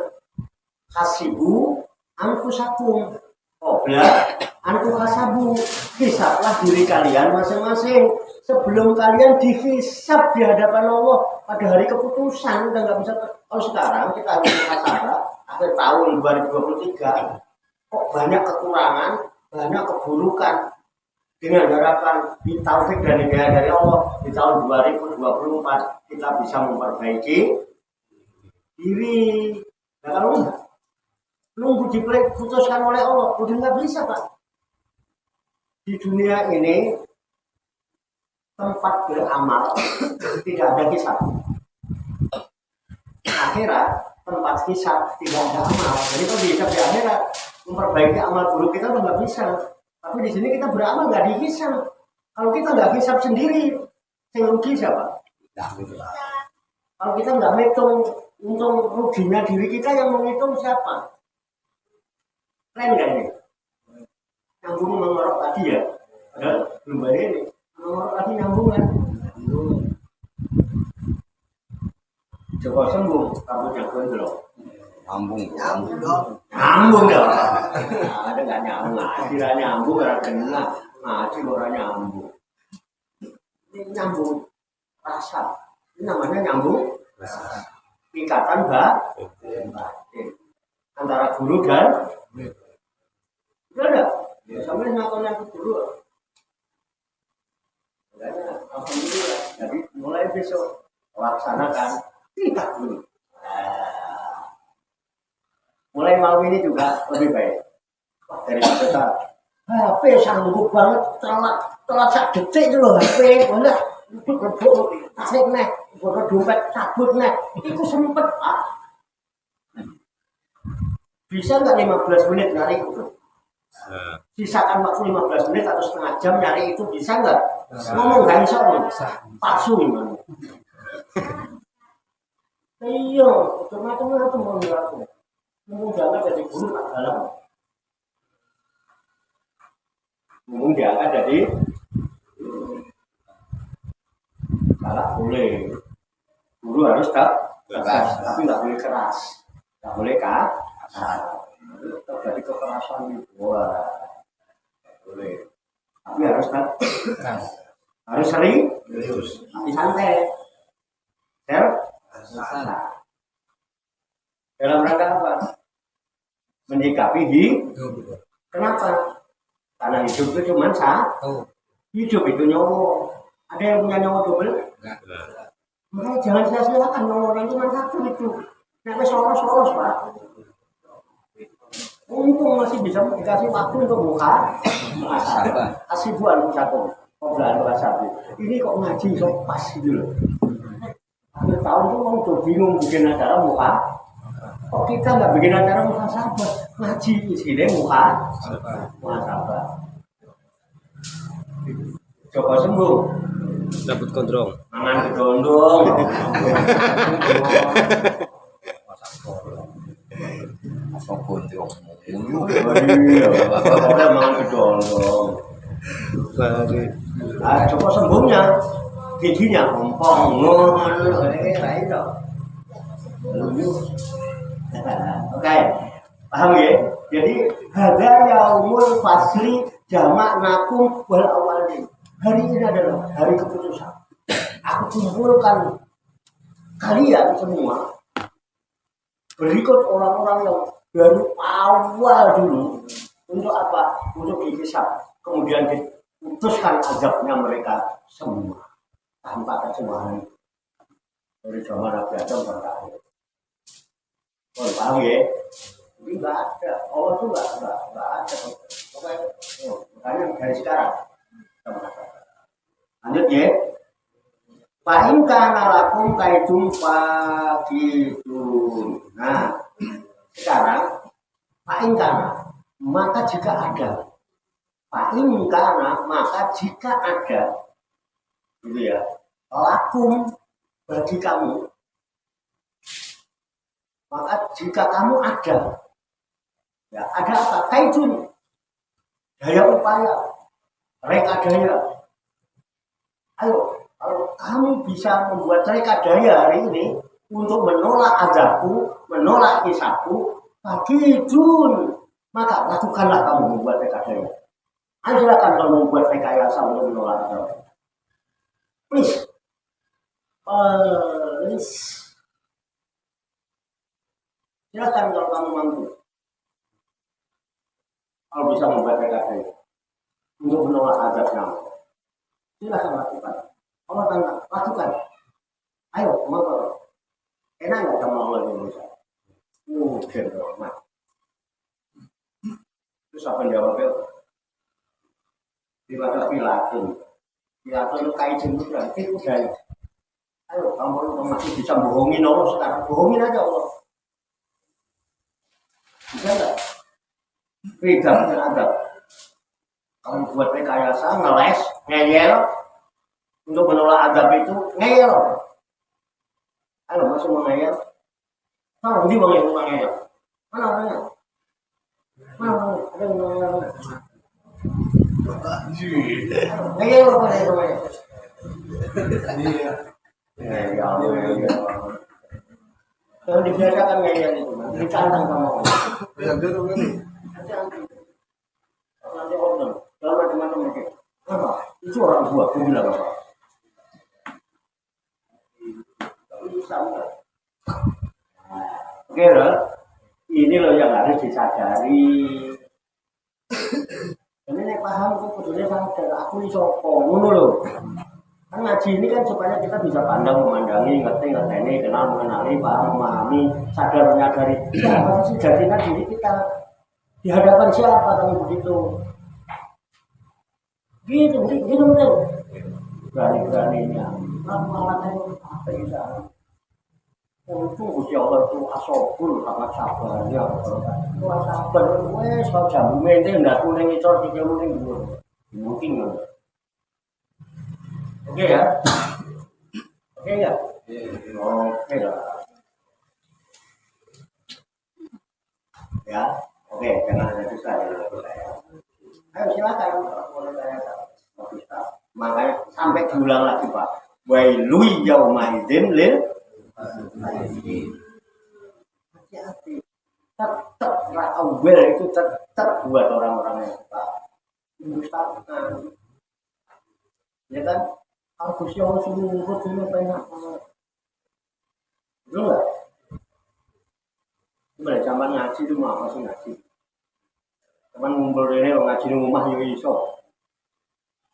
Speaker 1: hasibu anfusakum qabla anfusabu, hisablah diri kalian masing-masing sebelum kalian dihisab di hadapan Allah pada hari keputusan. Udah nggak bisa. Kalau sekarang kita harus muhasabah akhir tahun 2023, kok banyak kekurangan, banyak keburukan. Dengan harapan di taufik dan hidayah dari Allah di tahun 2024 kita bisa memperbaiki diri. Nah, kalau enggak, nunggu diputuskan oleh Allah udah nggak bisa, Pak. Di dunia ini tempat beramal tidak ada kisah. Akhirat tempat kisah tidak ada amal. Jadi kalau dihisab di akhirat memperbaiki amal buruk kita udah nggak bisa. Tapi di sini kita beramal nggak dihisab. Kalau kita nggak hisab sendiri, yang rugi siapa? Kalau kita nggak menghitung untung ruginya diri kita, yang menghitung siapa? Keren kan ini? Nyambung mengorok tadi ya? Padahal belum bayar ini. Mengorok tadi nyambung kan? Coba sembuh, kamu jagoan belum?
Speaker 2: Nyambung
Speaker 1: dong. Ada nggak nyambung? Tidak nyambung, orang kena ngaji orang nyambung. Ini nyambung rasa. Ini namanya nyambung rasa. Ikatan batin antara guru dan udah ada. Sampai ngakunya ke guru. Alhamdulillah. Jadi mulai besok laksanakan tingkat dulu. Mulai malam ini juga lebih baik dari kita. HP sanggup banget telat sak detik itu loh HP. Mana tasik nih, bodoh dompet cabut nih. Itu sempet Pak. Bisa nggak 15 menit nyari itu? Sisakan waktu 15 menit atau setengah jam nyari itu bisa nggak? Ngomong gak bisa nih. Palsu gimana? Iya, cuma-cuma itu mau aku. Ngomong jangan jadi guru tak dalam. Ngomong jangan jadi salah boleh. Guru harus tegas, tapi nggak boleh keras, nggak boleh kasar. Terjadi kekerasan itu, wah, nggak boleh. Tapi harus tegas, harus sering, tapi santai. Dalam rangka apa? Menyikapi hidup. Kenapa? Karena hidup itu cuma satu. Hidup itu nyawa. Ada yang punya nyawa double? Makanya jangan sia-siakan nyawa orang cuma satu itu. Nanti soros-soros Pak. Untung masih bisa dikasih waktu untuk buka. Kasih buan satu. Obrolan satu. Ini kok ngaji so pas gitu loh. Akhir tahun tuh mau udah bingung bikin acara muka. Kok kita nggak bikin acara muka sahabat? Ngaji isinya muka sahabat. Coba sembuh.
Speaker 2: Dapat gondrong.
Speaker 1: Mangan gedondong.
Speaker 2: Masuk gondrong.
Speaker 1: Ada mangan gedondong. Coba sembuhnya. Giginya kompong, lain dong. Oke, paham ya? Jadi hadza yaumul fasli jama'nakum wal awwalin. Hari ini adalah hari keputusan. Aku kumpulkan kalian semua berikut orang-orang yang dari awal dulu untuk apa? Untuk dihisab. Kemudian diputuskan azabnya mereka semua. Tanpa kecuali dari zaman Nabi Adam sampai akhir. Oh, paham ya? Ini nggak ada. Allah tuh nggak ada. Makanya dari sekarang. Lanjut ya. Fa'in kana lakum kaidum fakidun. Nah, sekarang fa'in kana, maka jika ada. Fa'in kana, maka jika ada. Gitu ya. Lakum bagi kamu. Maka jika kamu ada, ya ada apa? Kaidun, daya upaya, rekadaya. Ayo, kalau kamu bisa membuat rekadaya hari ini untuk menolak azabku, menolak hisabku, kaidun, maka lakukanlah kamu membuat rekadaya. Ayo silakan kalau membuat rekayasa untuk menolak azab. Please. Silakan kalau kamu mampu. Kalau bisa membuat rekayasa untuk menolak azab kamu, silakan lakukan. Allah tanya, lakukan. Ayo, mau. Enak nggak kamu Allah Indonesia? Mungkin normal. Terus apa jawabnya? Dibaca Pilatun. Pilatun itu kaidun itu berarti udah. Ayo, kamu masih bisa bohongin Allah sekarang. Bohongin aja Allah. Bisa nggak? Beda dengan adab. Kamu buat rekayasa, ngeles, ngeyel. Untuk menolak adab itu, ngeyel. Ayo, masih mau ngeyel? Tahu, di bang yang ngeyel. Mana orangnya? Mana orangnya? Ada yang ngeyel. Ngeyel apa nih namanya? Ngeyel. Kalau dibiasakan ngeyel itu, dicantang sama orang. Nanti order, kalau macam-macam itu. Apa? Itu orang tua, aku bilang apa? Oke, ini loh yang harus disadari. Ini paham kok kudunya sadar. Aku ini sopo, ngono loh. Kan ngaji ini kan supaya kita bisa pandang, memandangi, ngerti, kenal, mengenali, paham, memahami, sadar, menyadari. Siapa sih jadikan diri kita? Di hadapan siapa kamu begitu? Gitu betul. Berani-beraninya. Alat-alatnya apa bisa? Untung Gusti Allah itu asobul sangat sabarnya. Kalau sabar, wes kalau jamu mente ndak kuning itu tiga kuning dulu. Mungkin nggak? Oke ya? Oke ya? Oke lah. Ya, oke, karena ada bisa ya. Ayo silakan, boleh saya. Makanya sampai diulang lagi Pak. Wailul yaumaidin lil hati-hati. Tetap awal itu tetap buat orang-orang yang suka mustahil. Ya kan? Aku sih orang suruh sini banyak. Betul nggak? Gimana zaman ngaji itu mau apa sih ngaji? Cuman ngumpul ini ngaji di rumah juga iso.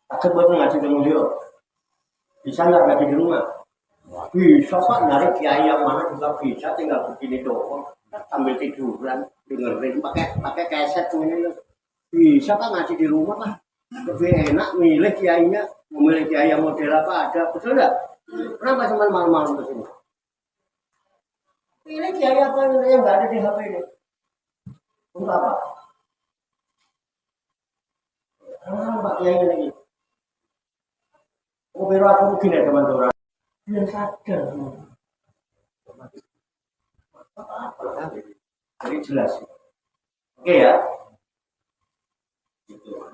Speaker 1: Takut buat ngaji di dia. Bisa nggak ngaji di rumah? Bisa Pak, nyari kiai yang mana juga bisa, tinggal begini doang. Sambil tiduran, dengerin pakai keset ini. Bisa Pak ngaji di rumah Pak. Lebih enak milih kiainya, memilih kiai yang model apa ada, betul nggak? Kenapa cuma malam-malam ke sini? Pilih kiai apa yang nggak ada di HP ini? Untuk apa? Pak kiai ini. Oh, biar aku mungkin ya teman-teman. Dia sadar. Jadi jelas. Oke ya.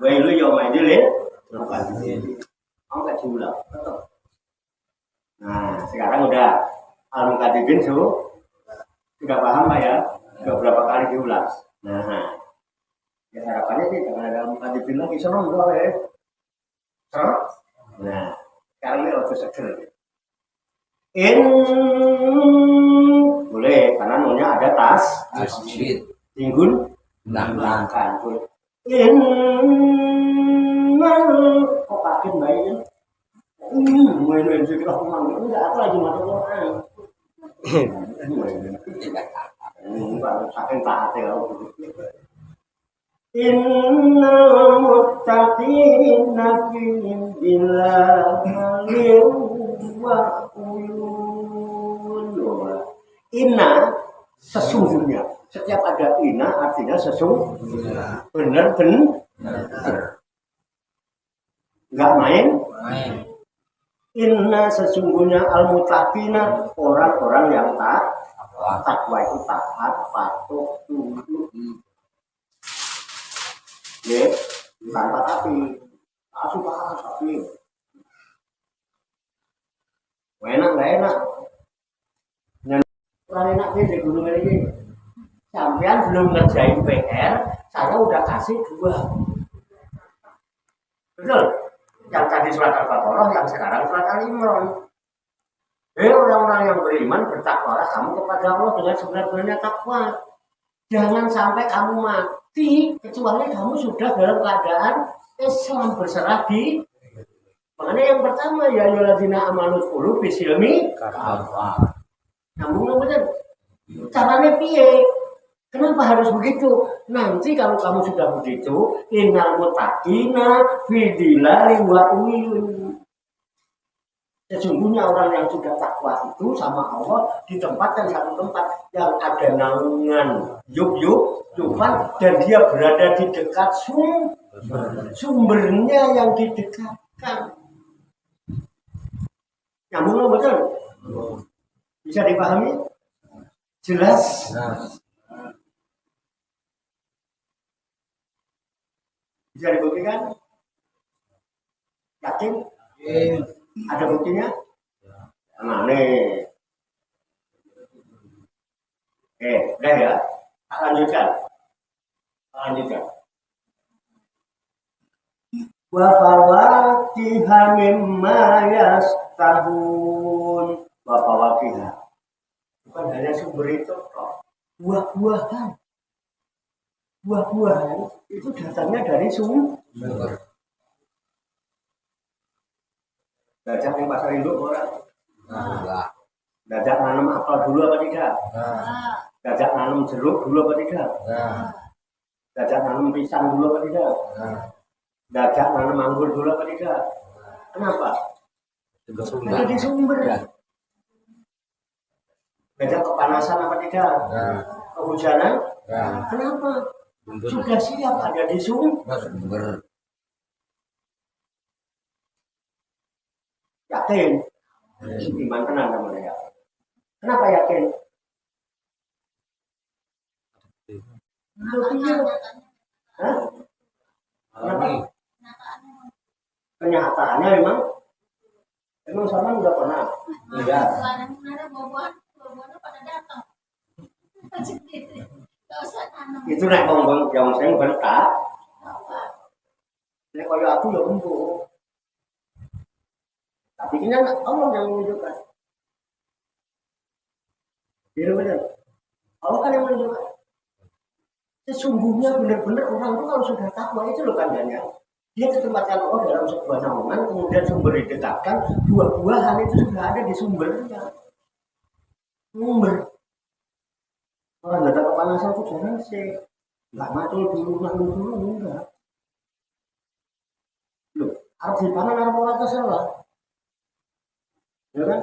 Speaker 1: Wailu yaumaidin lil mukadzibin. Mau nggak diulang? Tetap. Nah, sekarang udah al-mukadzibin sudah paham Pak ya? Sudah berapa kali diulang. Nah, ya harapannya sih jangan ada al-mukadzibin lagi senang gua ya. Senang? Nah, sekarang ini harus seger. Boleh karena nolnya ada tas tinggun belakang kok kaget bayinya main juga enggak aku lagi mati Quran saking taatnya innal muttaqina fi dhilalin wa inna sesungguhnya setiap ada inna artinya sesungguhnya benar nggak main Inna sesungguhnya al-muttaqina orang-orang yang takwa itu taat, patuh, tunduk. Ya, tanpa tapi. Tapi. Enak nggak enak? Kurang enak di gunung ini. Sampean belum ngerjain PR, saya udah kasih 2. Betul? Yang tadi surat Al-Baqarah, yang sekarang surat Al-Imran. Orang-orang yang beriman bertakwalah kamu kepada Allah dengan sebenar-benarnya takwa. Jangan sampai kamu mati kecuali kamu sudah dalam keadaan Islam berserah di. Makanya yang pertama ya ayyuhalladzina amanu qulu bisilmi kafa. Nyambung bener. Caranya piye? Kenapa harus begitu? Nanti kalau kamu sudah begitu, innal muttaqina fi dhilali wa uyun. Sesungguhnya orang yang sudah takwa itu sama Allah ditempatkan satu tempat yang ada naungan yupan dan dia berada di dekat sumbernya yang didekatkan. Nyambung betul? Bisa dipahami? Jelas? Bisa dibuktikan? Yakin? Ada buktinya? Mana? Udah ya? Lanjutkan. Wa fawakiha mimma yastahun. Wa fawakiha. Bukan hanya sumber itu kok. Buah-buahan. Buah-buahan itu datangnya dari sumber. Dajak yang pasar induk orang. Dajak nanam apel dulu apa tidak? Dajak nanam jeruk dulu apa tidak? Dajak nanam pisang dulu apa tidak? Dajak nanam anggur dulu apa tidak? Kenapa? Ada di sumber. Dajak kepanasan apa tidak? Kehujanan? Kenapa? Sudah siap ada di sumber. Yakin? Iman tenang namanya. Kenapa yakin? Hah? Kenapa? Kenyataannya emang sama udah pernah? Iya. Itu nek ngomong yang saya berkah. Nek kaya aku ya empuk. Tapi ini Allah yang menunjukkan. Benar-benar. Allah kan yang menunjukkan. Sesungguhnya benar-benar orang itu kalau sudah takwa itu loh tandanya. Dia ditempatkan Allah dalam sebuah naungan, kemudian sumber didekatkan, buah-buahan itu sudah ada di sumbernya. Sumber. Orang nggak ada kepanasan itu jangan sih. Nggak mati dulu, enggak. Loh, harus dipanen harus orang kesalah. Ya kan?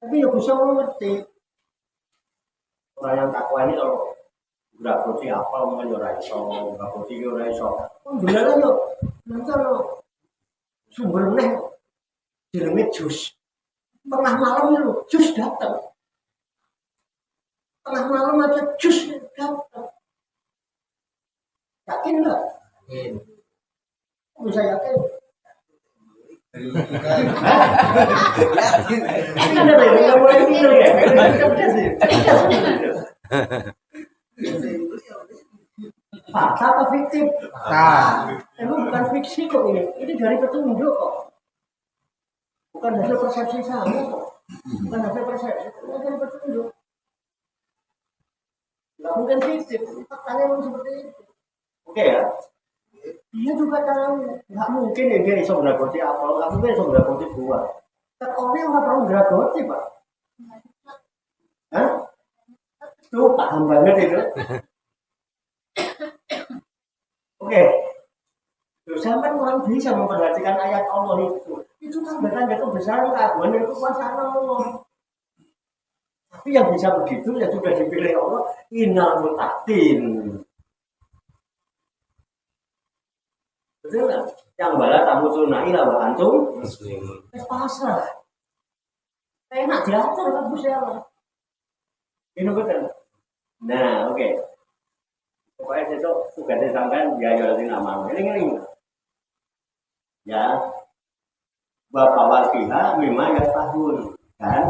Speaker 1: Tapi ya bisa mengerti. Orang yang takwa ini kalau nggak putih apa mungkin orang iso, nggak putih orang iso. Oh benar yo. Nanti kalau sumber neh jenenge jus. Tengah malam itu jus datang. Tengah malam aja jus datang. Yakin nggak? Bisa yakin? Kan ada yang mulai mikir ya. Fakta apa fiktif? Emang bukan fiksi kok ini. Ini dari petunjuk kok. Bukan hasil persepsi saya kok. Bukan hasil persepsi, ini dari petunjuk. Nggak mungkin fiktif. Faktanya memang seperti itu. Oke ya? Dia juga tahu. Nggak mungkin ya dia bisa ngeragoti apel. Nggak mungkin bisa ngeragoti buah. Tapi nggak perlu ngeragoti, Pak. Hah? Tuh paham banget itu. Oke. Terus sampai orang bisa memperhatikan ayat Allah itu. Itu tanda-tanda kebesaran keagungan dan kekuasaan Allah. Tapi yang bisa begitu ya sudah dipilih Allah. Innal muttaqin. Betul nggak? Yang bala tamu tunai lah wa antum
Speaker 2: Muslim.
Speaker 1: pasrah. Enak diatur kan Gusti Allah. Ini betul. Nah, oke. Pokoknya besok tugas sampean ya jadi nama. Ini. Ya. Bapak wakilah memang ya tahun kan.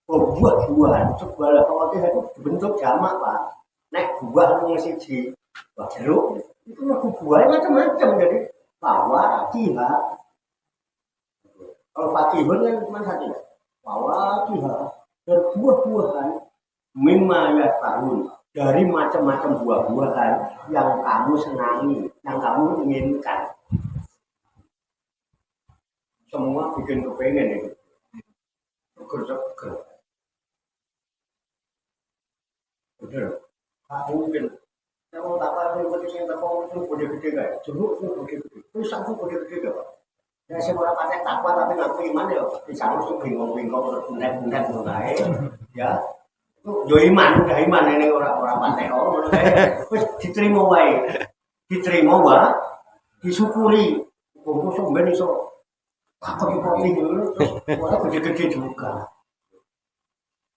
Speaker 1: Buah-buahan sebuah wakilah itu bentuk jamak, Pak. Nek buah wong siji, buah jeruk itu buahnya macam-macam jadi fawakiha. Kalau fakihun kan cuma satu. Fawakiha berbuah-buahan mimma ya tahun dari macam-macam buah-buahan yang kamu senangi, yang kamu inginkan. Semua bikin kepengen itu. Seger-seger. Bener. Tak mungkin. Kalau tak ada yang penting yang terpau itu gede-gede guys. Jeruk itu gede-gede. Pisang itu gede-gede guys. Ya semua orang pakai takwa tapi ngaku iman ya. Pisang itu bingkong-bingkong bunet-bunet mulai. Ya. Yo iman, udah iman ini orang-orang pakai orang. Diterima wae. Diterima wae. Disyukuri. Bungkus sampeyan iso. Apa kopi dulu terus orang gede-gede juga.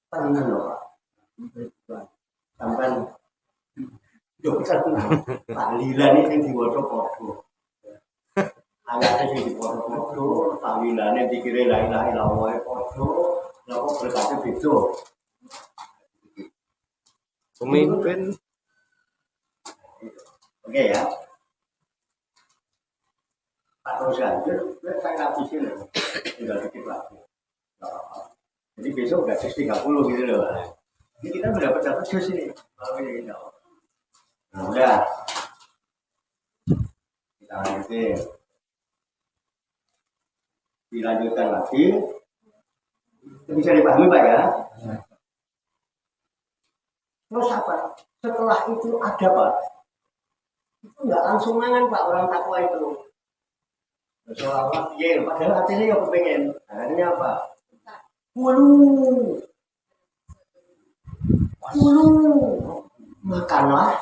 Speaker 1: Tenang loh Pak. Sampai dokter tahlilan ini yang diwoto-woto. Ayatnya yang diwoto-woto, tahlilannya dikira la ilaha illallah woto, lalu berkata beda.
Speaker 2: Pemimpin.
Speaker 1: Oke ya. Pak Rosan, saya ngabisin tinggal dikit lagi. Jadi besok udah 30 gitu loh. Ini kita udah dapat jus ini. Nah udah. Kita lanjutin. Dilanjutkan lagi. Itu bisa dipahami Pak ya. Terus apa? Setelah itu ada Pak. Itu nggak langsung mangan Pak orang takwa itu. Soalnya, ya, padahal hatinya yang kepengen. Akhirnya apa? Hulu, makanlah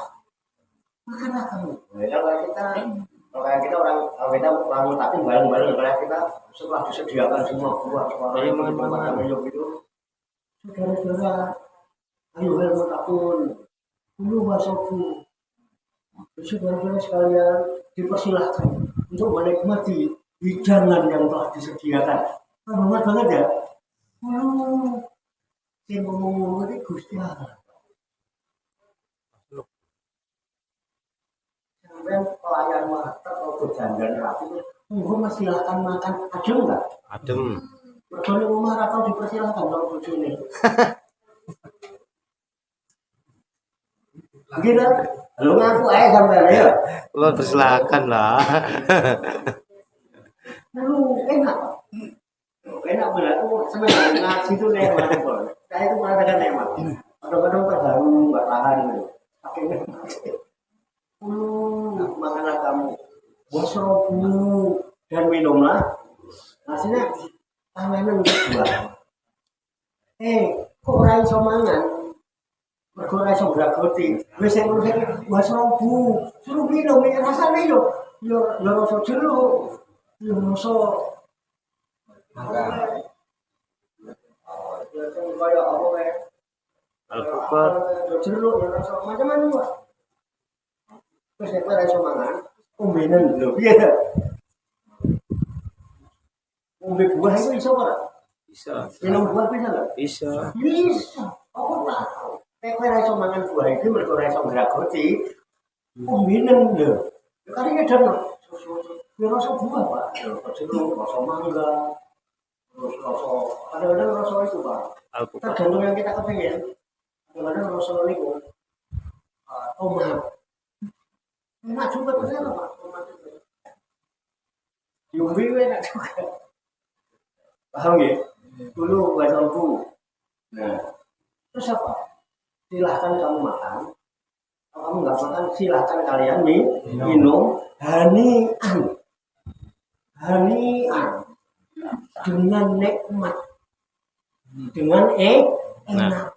Speaker 1: kamu. Kalau kita orang mutakin bareng-bareng, kalau kita setelah disediakan semua buah, semua itu, saudara-saudara, ayo mutakun, hulu wasofu, saudara-saudara sekalian dipersilahkan untuk menikmati hidangan yang telah disediakan. Hormat banget ya. Yang ngomong ini Gusti Allah. Sampai pelayan market atau berjandan rapi itu, masih silahkan makan. Adem nggak?
Speaker 2: Adem.
Speaker 1: Berkali rumah atau dipersilahkan kalau cucu ini. Gitu. Lu ngaku aja sampai ya.
Speaker 2: Lo persilakan lah.
Speaker 1: Lu enak. Enak benar tuh seneng ngaji tuh lewat pun. Saya itu merasakan lewat. Kadang-kadang terharu nggak tahan gitu. Akhirnya makanlah kamu. Wasrobu dan minumlah. Hasilnya tangannya udah dua. Kok ora iso mangan? Mergo ora iso gragoti. Wis sing ngene wasrobu. Suruh minum rasane yo rasa jeruk. Yo rasa
Speaker 2: Alpukat.
Speaker 1: Jeruk macam-macam Pak. Terus nek ora iso mangan, ombenan lho piye ta? Ombe buah itu iso ora?
Speaker 2: Bisa.
Speaker 1: Minum buah bisa enggak?
Speaker 2: Bisa.
Speaker 1: Bisa. Oh tahu. Nek ora iso mangan buah itu mergo ora iso ngragoti, ombenan lho. Karena dan ya rasa buah Pak. Jeruk, rasa mangga. Terus rasa kadang-kadang rasa itu Pak.
Speaker 2: Alpukat.
Speaker 1: Tergantung yang kita kepengen. Kadang-kadang rasa itu tomat. Enak juga ternyata Pak. Tomat itu. Diumbi enak juga. Paham ya? Dulu bacaanku. Nah, terus apa? Silahkan kamu makan. Kalau kamu nggak makan, silahkan kalian minum. Hanian. Dengan nikmat, dengan enak.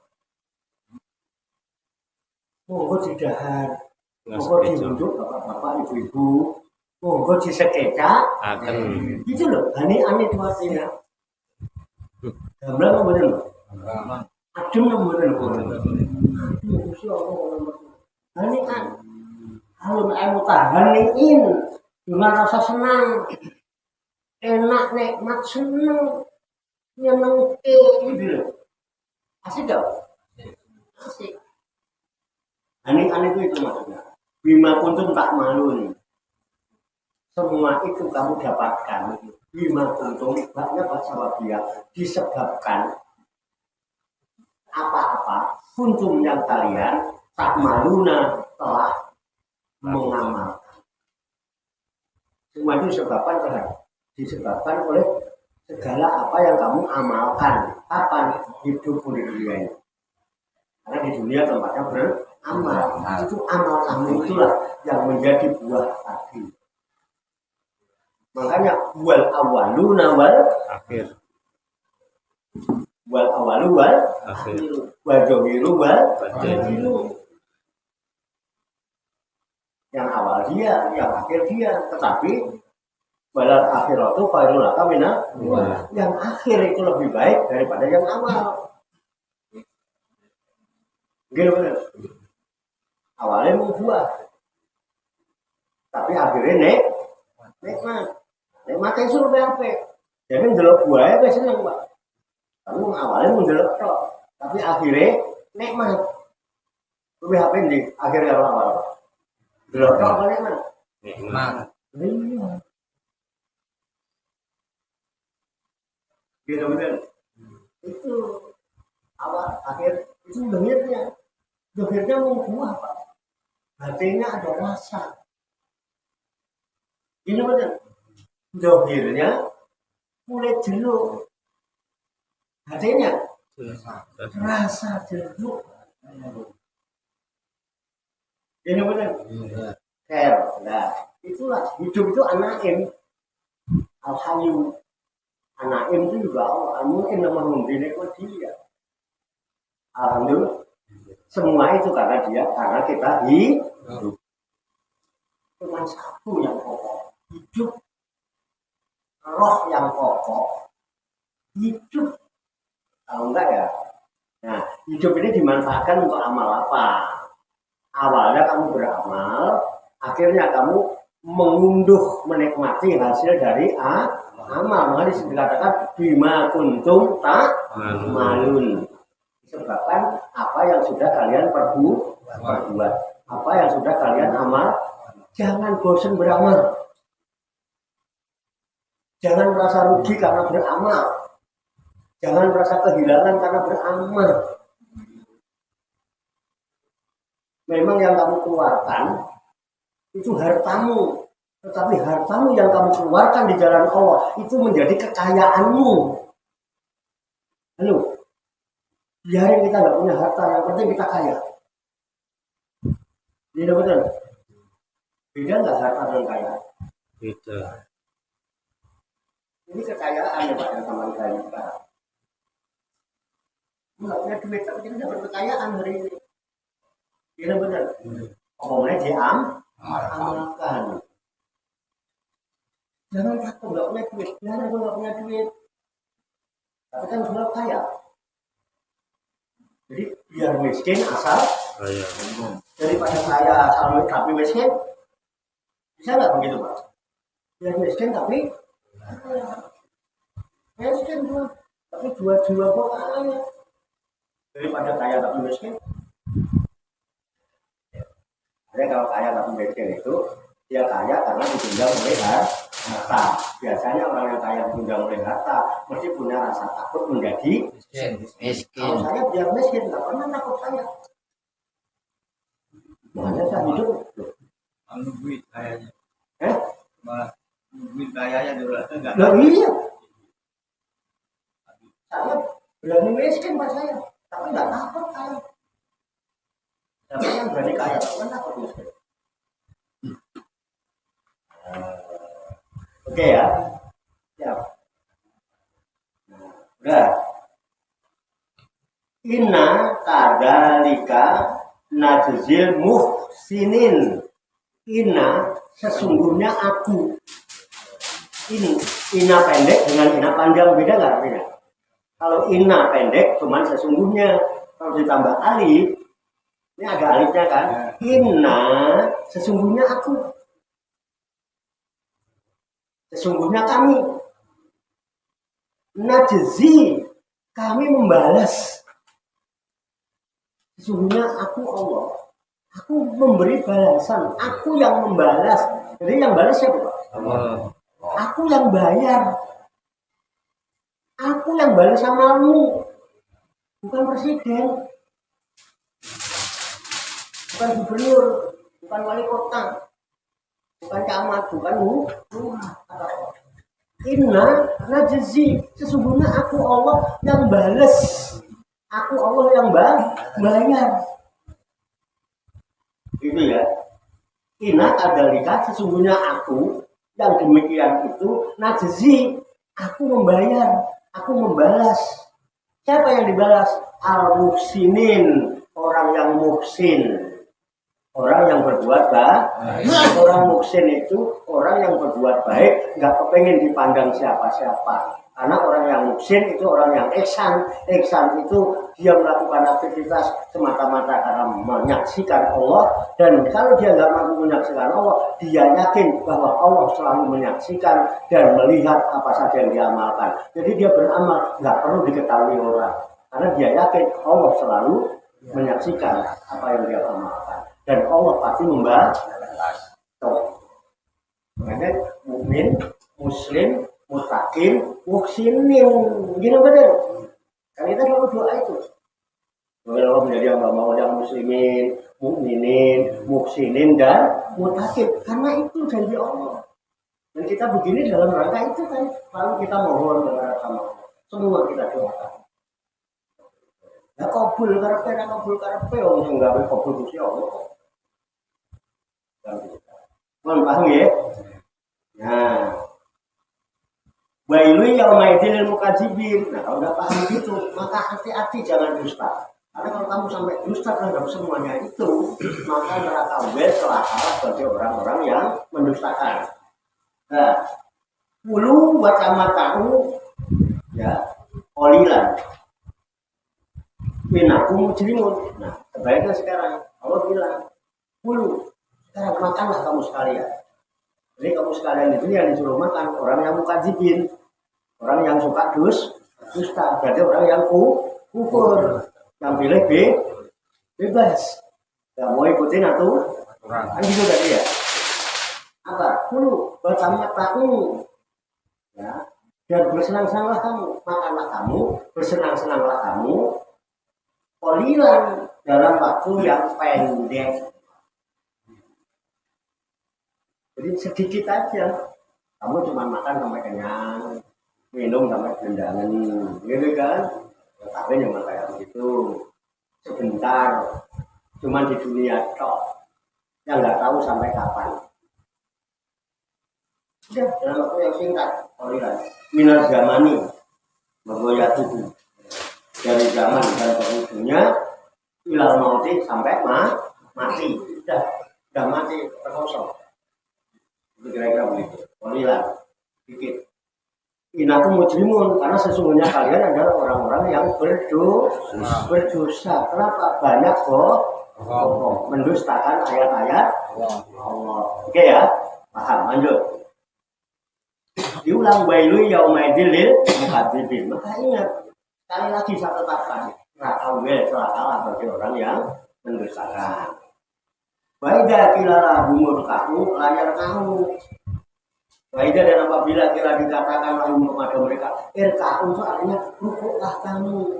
Speaker 1: Monggo didahar, monggo diunjuk bapak-bapak, ibu-ibu, monggo disekeca
Speaker 2: akan
Speaker 1: itu loh aneh itu artinya gambar bener loh adem bener loh ini kan kalau mau tahaniin dengan rasa senang enak nikmat seneng nyenengke gitu loh asik gak? Asik aneh itu maksudnya bima kuntum tak malu semua itu kamu dapatkan bima kuntum banyak bahasa wabia disebabkan apa-apa kuntum yang kalian tak maluna telah mengamalkan semua itu disebabkan oleh segala apa yang kamu amalkan kapan hidup di dunia ini karena di dunia tempatnya beramal itu amal kamu itulah yang menjadi buah tadi makanya wal awaluna wal
Speaker 2: akhir
Speaker 1: wal awalu wal
Speaker 2: akhir
Speaker 1: wal zahiru wal
Speaker 2: batin
Speaker 1: yang awal dia, yang akhir dia, tetapi balal akhiratu khairul laka minal yang akhir itu lebih baik daripada yang awal. Gitu benar. Awalnya mau buah, tapi akhirnya nikmat. Nikmatnya itu lebih apa? Jadi menjelok buahnya gak seneng pak. Kamu awalnya menjelok tok, tapi akhirnya nikmat. Lebih apa ini? Akhirnya awal. Jelok tok apa nikmat?
Speaker 2: nikmat
Speaker 1: Iya. Gitu benar. Itu awal akhir itu dohirnya mau buah pak. Batinnya ada rasa. Ini benar. Dohirnya kulit jeruk. Batinnya rasa jeruk. Ini benar. Fair. Nah, itulah hidup itu anaim. Al-Hayyu. Anaim itu juga Allah. Mungkin nama membiliknya dia. Alhamdulillah. Semua itu karena dia, karena kita hidup. Cuma satu yang pokok. Hidup. Roh yang pokok. Hidup. Kalau enggak ya. Nah, hidup ini dimanfaatkan untuk amal apa? Awalnya kamu beramal, akhirnya kamu mengunduh, menikmati hasil dari amal. Maka dikatakan bima kuntum tak malun. Disebabkan apa yang sudah kalian perbuat, apa yang sudah kalian amal. Jangan bosan beramal. Jangan merasa rugi karena beramal. Jangan merasa kehilangan karena beramal. Memang yang kamu keluarkan itu hartamu, tetapi hartamu yang kamu keluarkan di jalan Allah itu menjadi kekayaanmu. Halo, biarin kita nggak punya harta, yang penting kita kaya. Tidak betul? Beda nggak harta dan kaya?
Speaker 2: beda
Speaker 1: Ini kekayaan ya Pak yang sama kaya kita. Nggak punya duit tapi kita dapat kekayaan hari ini. Tidak betul? Omongnya diamalkan. Jangan takut nggak punya duit, jangan aku nggak punya duit. Tapi kan sudah kaya. Jadi biar miskin asal
Speaker 2: kaya
Speaker 1: daripada kaya asal tapi miskin, bisa nggak begitu Pak? Biar miskin tapi miskin tuh, tapi dua-dua kok kaya. Daripada kaya tapi miskin. Jadi kalau kaya tapi miskin itu dia kaya karena ditunjang oleh harta. Biasanya orang yang kaya ditunjang oleh harta mesti punya rasa takut menjadi
Speaker 3: miskin.
Speaker 1: Kalau saya biar miskin nggak pernah takut saya. Makanya saya hidup.
Speaker 3: Duit kayaknya.
Speaker 1: Malah
Speaker 3: Duit kayaknya dulu enggak.
Speaker 1: Lah iya. Saya berani miskin Pak saya, tapi nggak takut saya. Tapi yang berani kaya, kan takut miskin. Oke ya. Siap. Udah. Inna kadzalika najzil muhsinin. Inna sesungguhnya aku. Inna pendek dengan inna panjang beda nggak artinya? Kalau inna pendek cuman sesungguhnya. Kalau ditambah alif, ini ada alifnya kan? Inna sesungguhnya aku. Sesungguhnya kami. Najzi kami membalas. Sesungguhnya aku Allah. Aku memberi balasan. Aku yang membalas. Jadi yang balas siapa?
Speaker 2: Allah.
Speaker 1: Aku yang bayar. Aku yang balas samamu. Bukan presiden. Bukan gubernur. Bukan wali kota. Bukan camat. Bukan lurah. Inna najzi. Sesungguhnya aku Allah yang balas. Aku Allah yang bayar. Itu ya. Inna kadalika sesungguhnya aku yang demikian itu najzi. Aku membayar. Aku membalas. Siapa yang dibalas? Al-muhsinin. Orang yang muhsin. Orang yang berbuat baik. Orang muhsin itu orang yang berbuat baik, nggak kepengen dipandang siapa-siapa. Karena orang yang muhsin itu orang yang ihsan. Ihsan itu dia melakukan aktivitas semata-mata karena menyaksikan Allah. Dan kalau dia nggak mampu menyaksikan Allah, dia yakin bahwa Allah selalu menyaksikan dan melihat apa saja yang dia amalkan. Jadi dia beramal nggak perlu diketahui orang. Karena dia yakin Allah selalu menyaksikan apa yang dia amalkan. Dan Allah pasti membalas. Makanya mukmin, muslim, mutakin, muhsinin, gini benar. Kan kita selalu doa itu. Allah menjadi hamba yang muslimin, mukminin, muhsinin dan mutakin. Karena itu janji Allah. Dan kita begini dalam rangka itu kan. Lalu kita mohon kepada Allah. Semua kita doakan. Ya kabul karepe, orang enggak kabul Gusti Allah. Mohon paham ya? Nah, Wailu yaumaidil mukadzibin. Nah, kalau udah paham gitu, maka hati-hati jangan dusta. Karena kalau kamu sampai dusta terhadap semuanya itu, maka neraka celaka bagi orang-orang yang mendustakan. Nah, puluh buat amat tahu, ya, olilan. Minakum mujrimun. Nah, sebaiknya sekarang Allah bilang, puluh. Sekarang makanlah kamu sekalian. Jadi kamu sekalian itu yang disuruh makan orang yang mukadzibin, orang yang suka dusta, berarti orang yang kufur, yang pilih bebas, nggak mau ikutin atau kan gitu tadi ya. Apa? Dulu pertama tahu, ya, dan bersenang-senanglah kamu, makanlah kamu, bersenang-senanglah kamu, qalilan dalam waktu yang pendek. Jadi sedikit aja, kamu cuma makan sampai kenyang, minum sampai kendangan, gitu kan? Tapi cuma kayak begitu, sebentar, cuma di dunia tok, yang nggak tahu sampai kapan. Udah dalam waktu yang singkat, oliran, minar zamani, bergoyah tubuh dari zaman dan penghujungnya, ilal mauti sampai mati, udah mati terkosong. Kira-kira begitu. Walilah dikit. Inakum mujrimun, karena sesungguhnya kalian adalah orang-orang yang berdosa. Kenapa? Banyak bohong, mendustakan ayat-ayat Allah. Oke ya, paham. Lanjut. Diulang wailu yaumaidil lil mukadzibin. Maka ingat, sekali lagi saya tetapkan, celaka bagi orang yang mendustakan. Baida kilara humur kamu layar kamu. Baida dan apabila kira dikatakan lahum kepada mereka, irkahu itu artinya rukuklah kamu,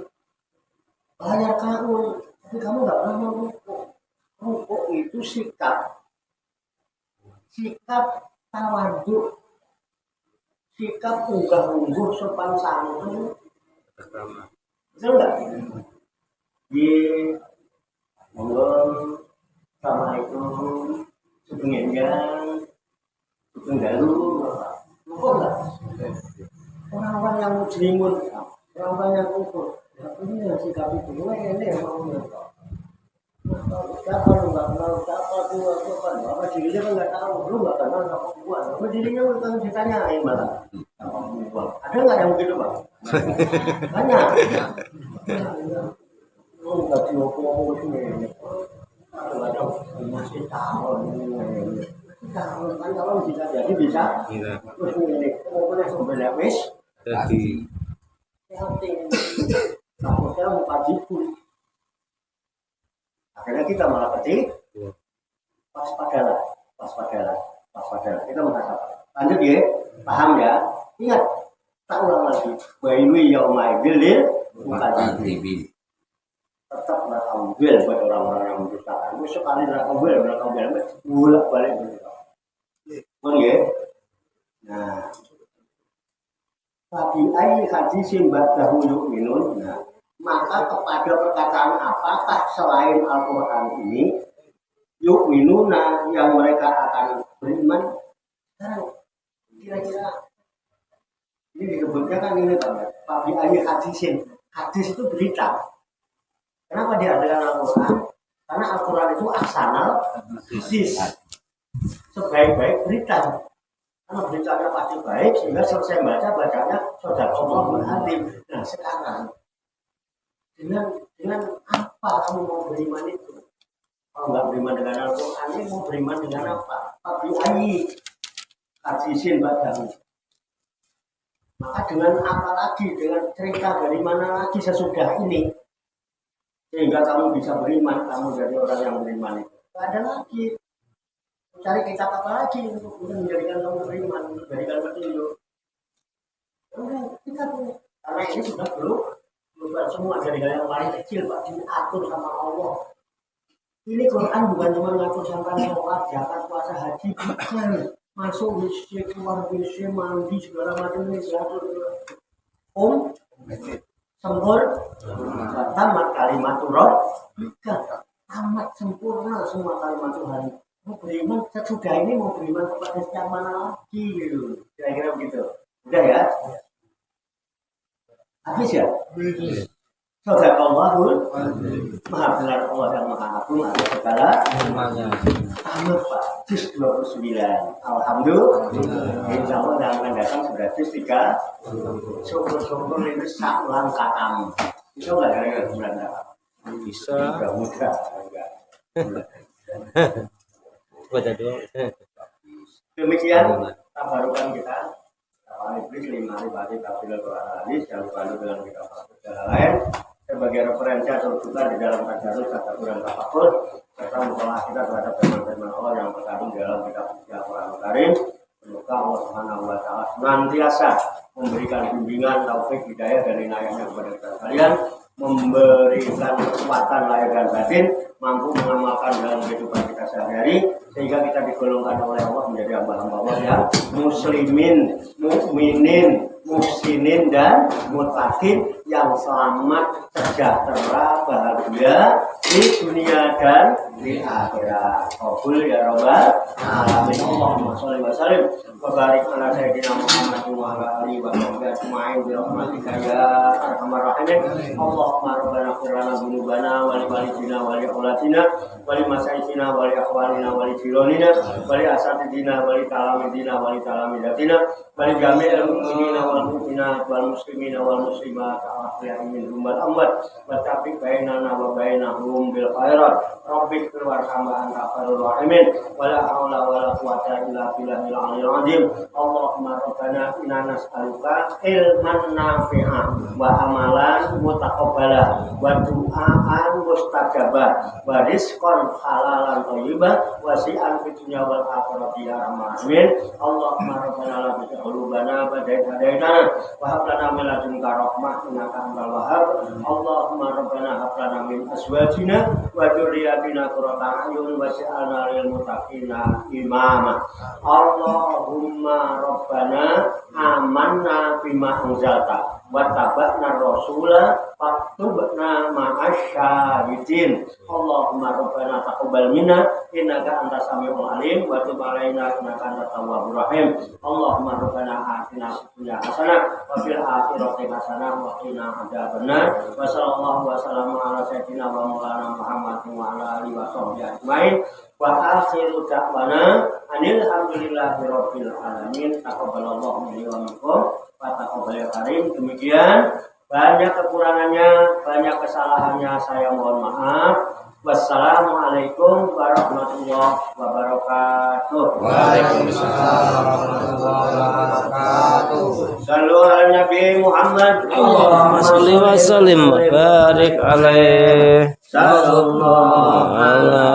Speaker 1: layar kamu. Tapi kamu nggak pernah mau rukuk. Rukuk itu sikap tawaduk, sikap unggah-ungguh sopan santun. Betul nggak? Monggo. Assalamualaikum. Sebenarnya dalu, kok enggak? Orang-orang yang mujrimun, orang-orang yang kufur, ini yang sikap itu, ini yang mau Siapa lu nggak kenal siapa tuh aku kan apa dirinya kan nggak tahu lu nggak kenal sama gua sama dirinya lu kan ditanyain malah sama gua ada nggak yang begitu bang banyak lu nggak diomong sini ada masih tahu ini tahu kan kalau bisa jadi bisa
Speaker 2: Iya.
Speaker 1: terus ini pokoknya sebenarnya wis
Speaker 2: Jadi
Speaker 1: yang penting kamu saya mau kaji pun akhirnya kita malah ketik waspadalah kita menghadap lanjut ya paham ya ingat tak ulang lagi wailui yaumaidil lil mukadzibin tetaplah ambil buat orang-orang yang mendustakan sekali ambil bolak balik ya nah Fabi ayyi hadisin ba'dahu yu'minun. Nah, maka kepada perkataan apakah selain Al-Qur'an ini yu'minuna yang mereka akan beriman? Sekarang kira-kira ini disebutnya kan ini Pak. Fabi ayyi hadisin. Hadis itu berita. Kenapa dia dengan Al-Qur'an? Karena Al-Qur'an itu ahsanal hadis. Sebaik-baik berita. Karena beritanya pasti baik sehingga selesai bacanya Shadaqallahu Al-Azim. Nah sekarang dengan apa kamu mau beriman itu? Kalau nggak beriman dengan Al-Quran ini mau beriman dengan apa? Fabi ayyi hadisin ba'dahu. Maka dengan apa lagi? Dengan cerita dari mana lagi sesudah ini sehingga kamu bisa beriman, kamu jadi orang yang beriman itu. Tidak ada lagi. Cari kitab apa lagi untuk menjadikan kamu beriman, menjadikan petunjuk. Kita punya. Karena ini sudah berubah semua dari yang paling kecil Pak diatur sama Allah. Ini Quran bukan cuma ngatur sampai sholat, zakat, puasa, haji, bukan. Masuk masjid, keluar masjid, mandi segala macam ini diatur. Sempur, tamat kalimat Rabbika, tamat sempurna semua kalimat Tuhan. Mau beriman sesudah ini mau beriman kepada setiap mana lagi gitu. Kira-kira begitu. Udah ya? Habis ya? Shadaqallahul Maha benar Allah yang Maha Agung atas segala tamat Pak. Juz 29. Alhamdulillah. Insya Allah yang akan datang sudah juz 3. Syukur-syukur itu sak langkah kamu. Bisa nggak kira-kira bulan depan?
Speaker 2: bisa
Speaker 1: Mudah-mudah.
Speaker 2: baca doa.
Speaker 1: Demikian tabarukan kita. Iblis 5 hari pagi kafilah Quran hadis yang lalu dengan kita secara lain sebagai referensi atau rujukan di dalam tadarus tadabbur dan tafakur serta mutolaah kita terhadap firman-firman Allah yang terkandung di dalam kitab Al-Qur'an Karim. Semoga Allah Subhanahu wa taala senantiasa memberikan bimbingan, taufik, hidayah dan inayahnya kepada kita sekalian, memberikan kekuatan lahir dan batin, mampu mengamalkan dalam kehidupan kita sehari-hari sehingga kita digolongkan oleh Allah menjadi hamba-hamba Allah yang muslimin, mukminin, muhsinin dan muttaqin yang selamat, sejahtera, bahagia di dunia dan di akhirat. Qabul ya rabbal alamin. Allahumma shalli wa sallim wa barik ala sayyidina Muhammad wa ala alihi wa sahbihi ajma'in bi rahmatika ya arhamar rahimin. Allahumma rabbana ighfir lana dzunubana wa li walidina wa li auladina wa li masaikina wa li akhwalina wa li jiranina wa li asatidina wa li talamidina wa li talamidatina wa li jami'il mu'minina wal mu'minat wal muslimina wal muslimat al-ahya'i minhum wal amwat wa tawfiq bainana wa bainahum bil khairat. Rabbik warhamna anta khairur rahimin wa la haula wa la quwwata illa billahil aliyyil azim. Allahumma rabbana inna nas'aluka ilman nafi'an wa amalan mutaqabbala wa du'aan mustajabah wa rizqan halalan thayyiban wa si'an fid dunya wal akhirati ya arhamar rahimin. Allahumma rabbana la tuzigh qulubana ba'da idh hadaytana wa hab lana min ladunka rahmah innaka antal wahhab. Allahumma rabbana hab lana min azwajina wa dzurriyyatina qurrata a'yun waj'alna lil muttaqina imama. Allahumma rabbana amanna bima anzalta wa tabana rasula faktubna ma'a ma'asyahidin. Allahumma rabbana taqabbal minna innaka antas samiul alim wa tub alaina innaka antat tawwabur rahim. Allahumma rabbana atina fid dunya hasanah wa fil akhirati hasanah wa qina adzabannar. Wa sallallahu wa sallama ala sayyidina wa maulana Muhammadin wa ala alihi wa sahbihi ajmain. Wa akhiru da'wana anil hamdulillahi rabbil alamin. Taqabbalallahu minni wa minkum wa taqabbal karim. Demikian, banyak kekurangannya, banyak kesalahannya, saya mohon maaf. Wassalamualaikum warahmatullahi wabarakatuh.
Speaker 3: Waalaikumsalam warahmatullahi wabarakatuh.
Speaker 1: Sallu ala Nabi Muhammad.
Speaker 2: Allahumma sholli wa sallim wa barik alaihi.
Speaker 1: Sallallahu ala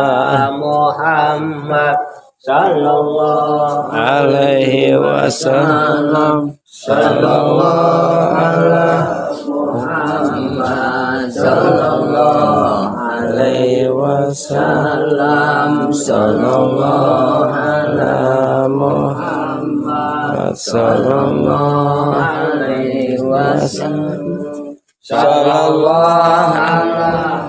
Speaker 1: Muhammad. Sallallahu
Speaker 2: Alaihi wasallam.
Speaker 1: Sallallahu ala Muhammad. Sallallahu
Speaker 2: Alaihi wasallam. Sallallahu ala Muhammad. Sallallahu alaihi wasallam. Sallallahu ala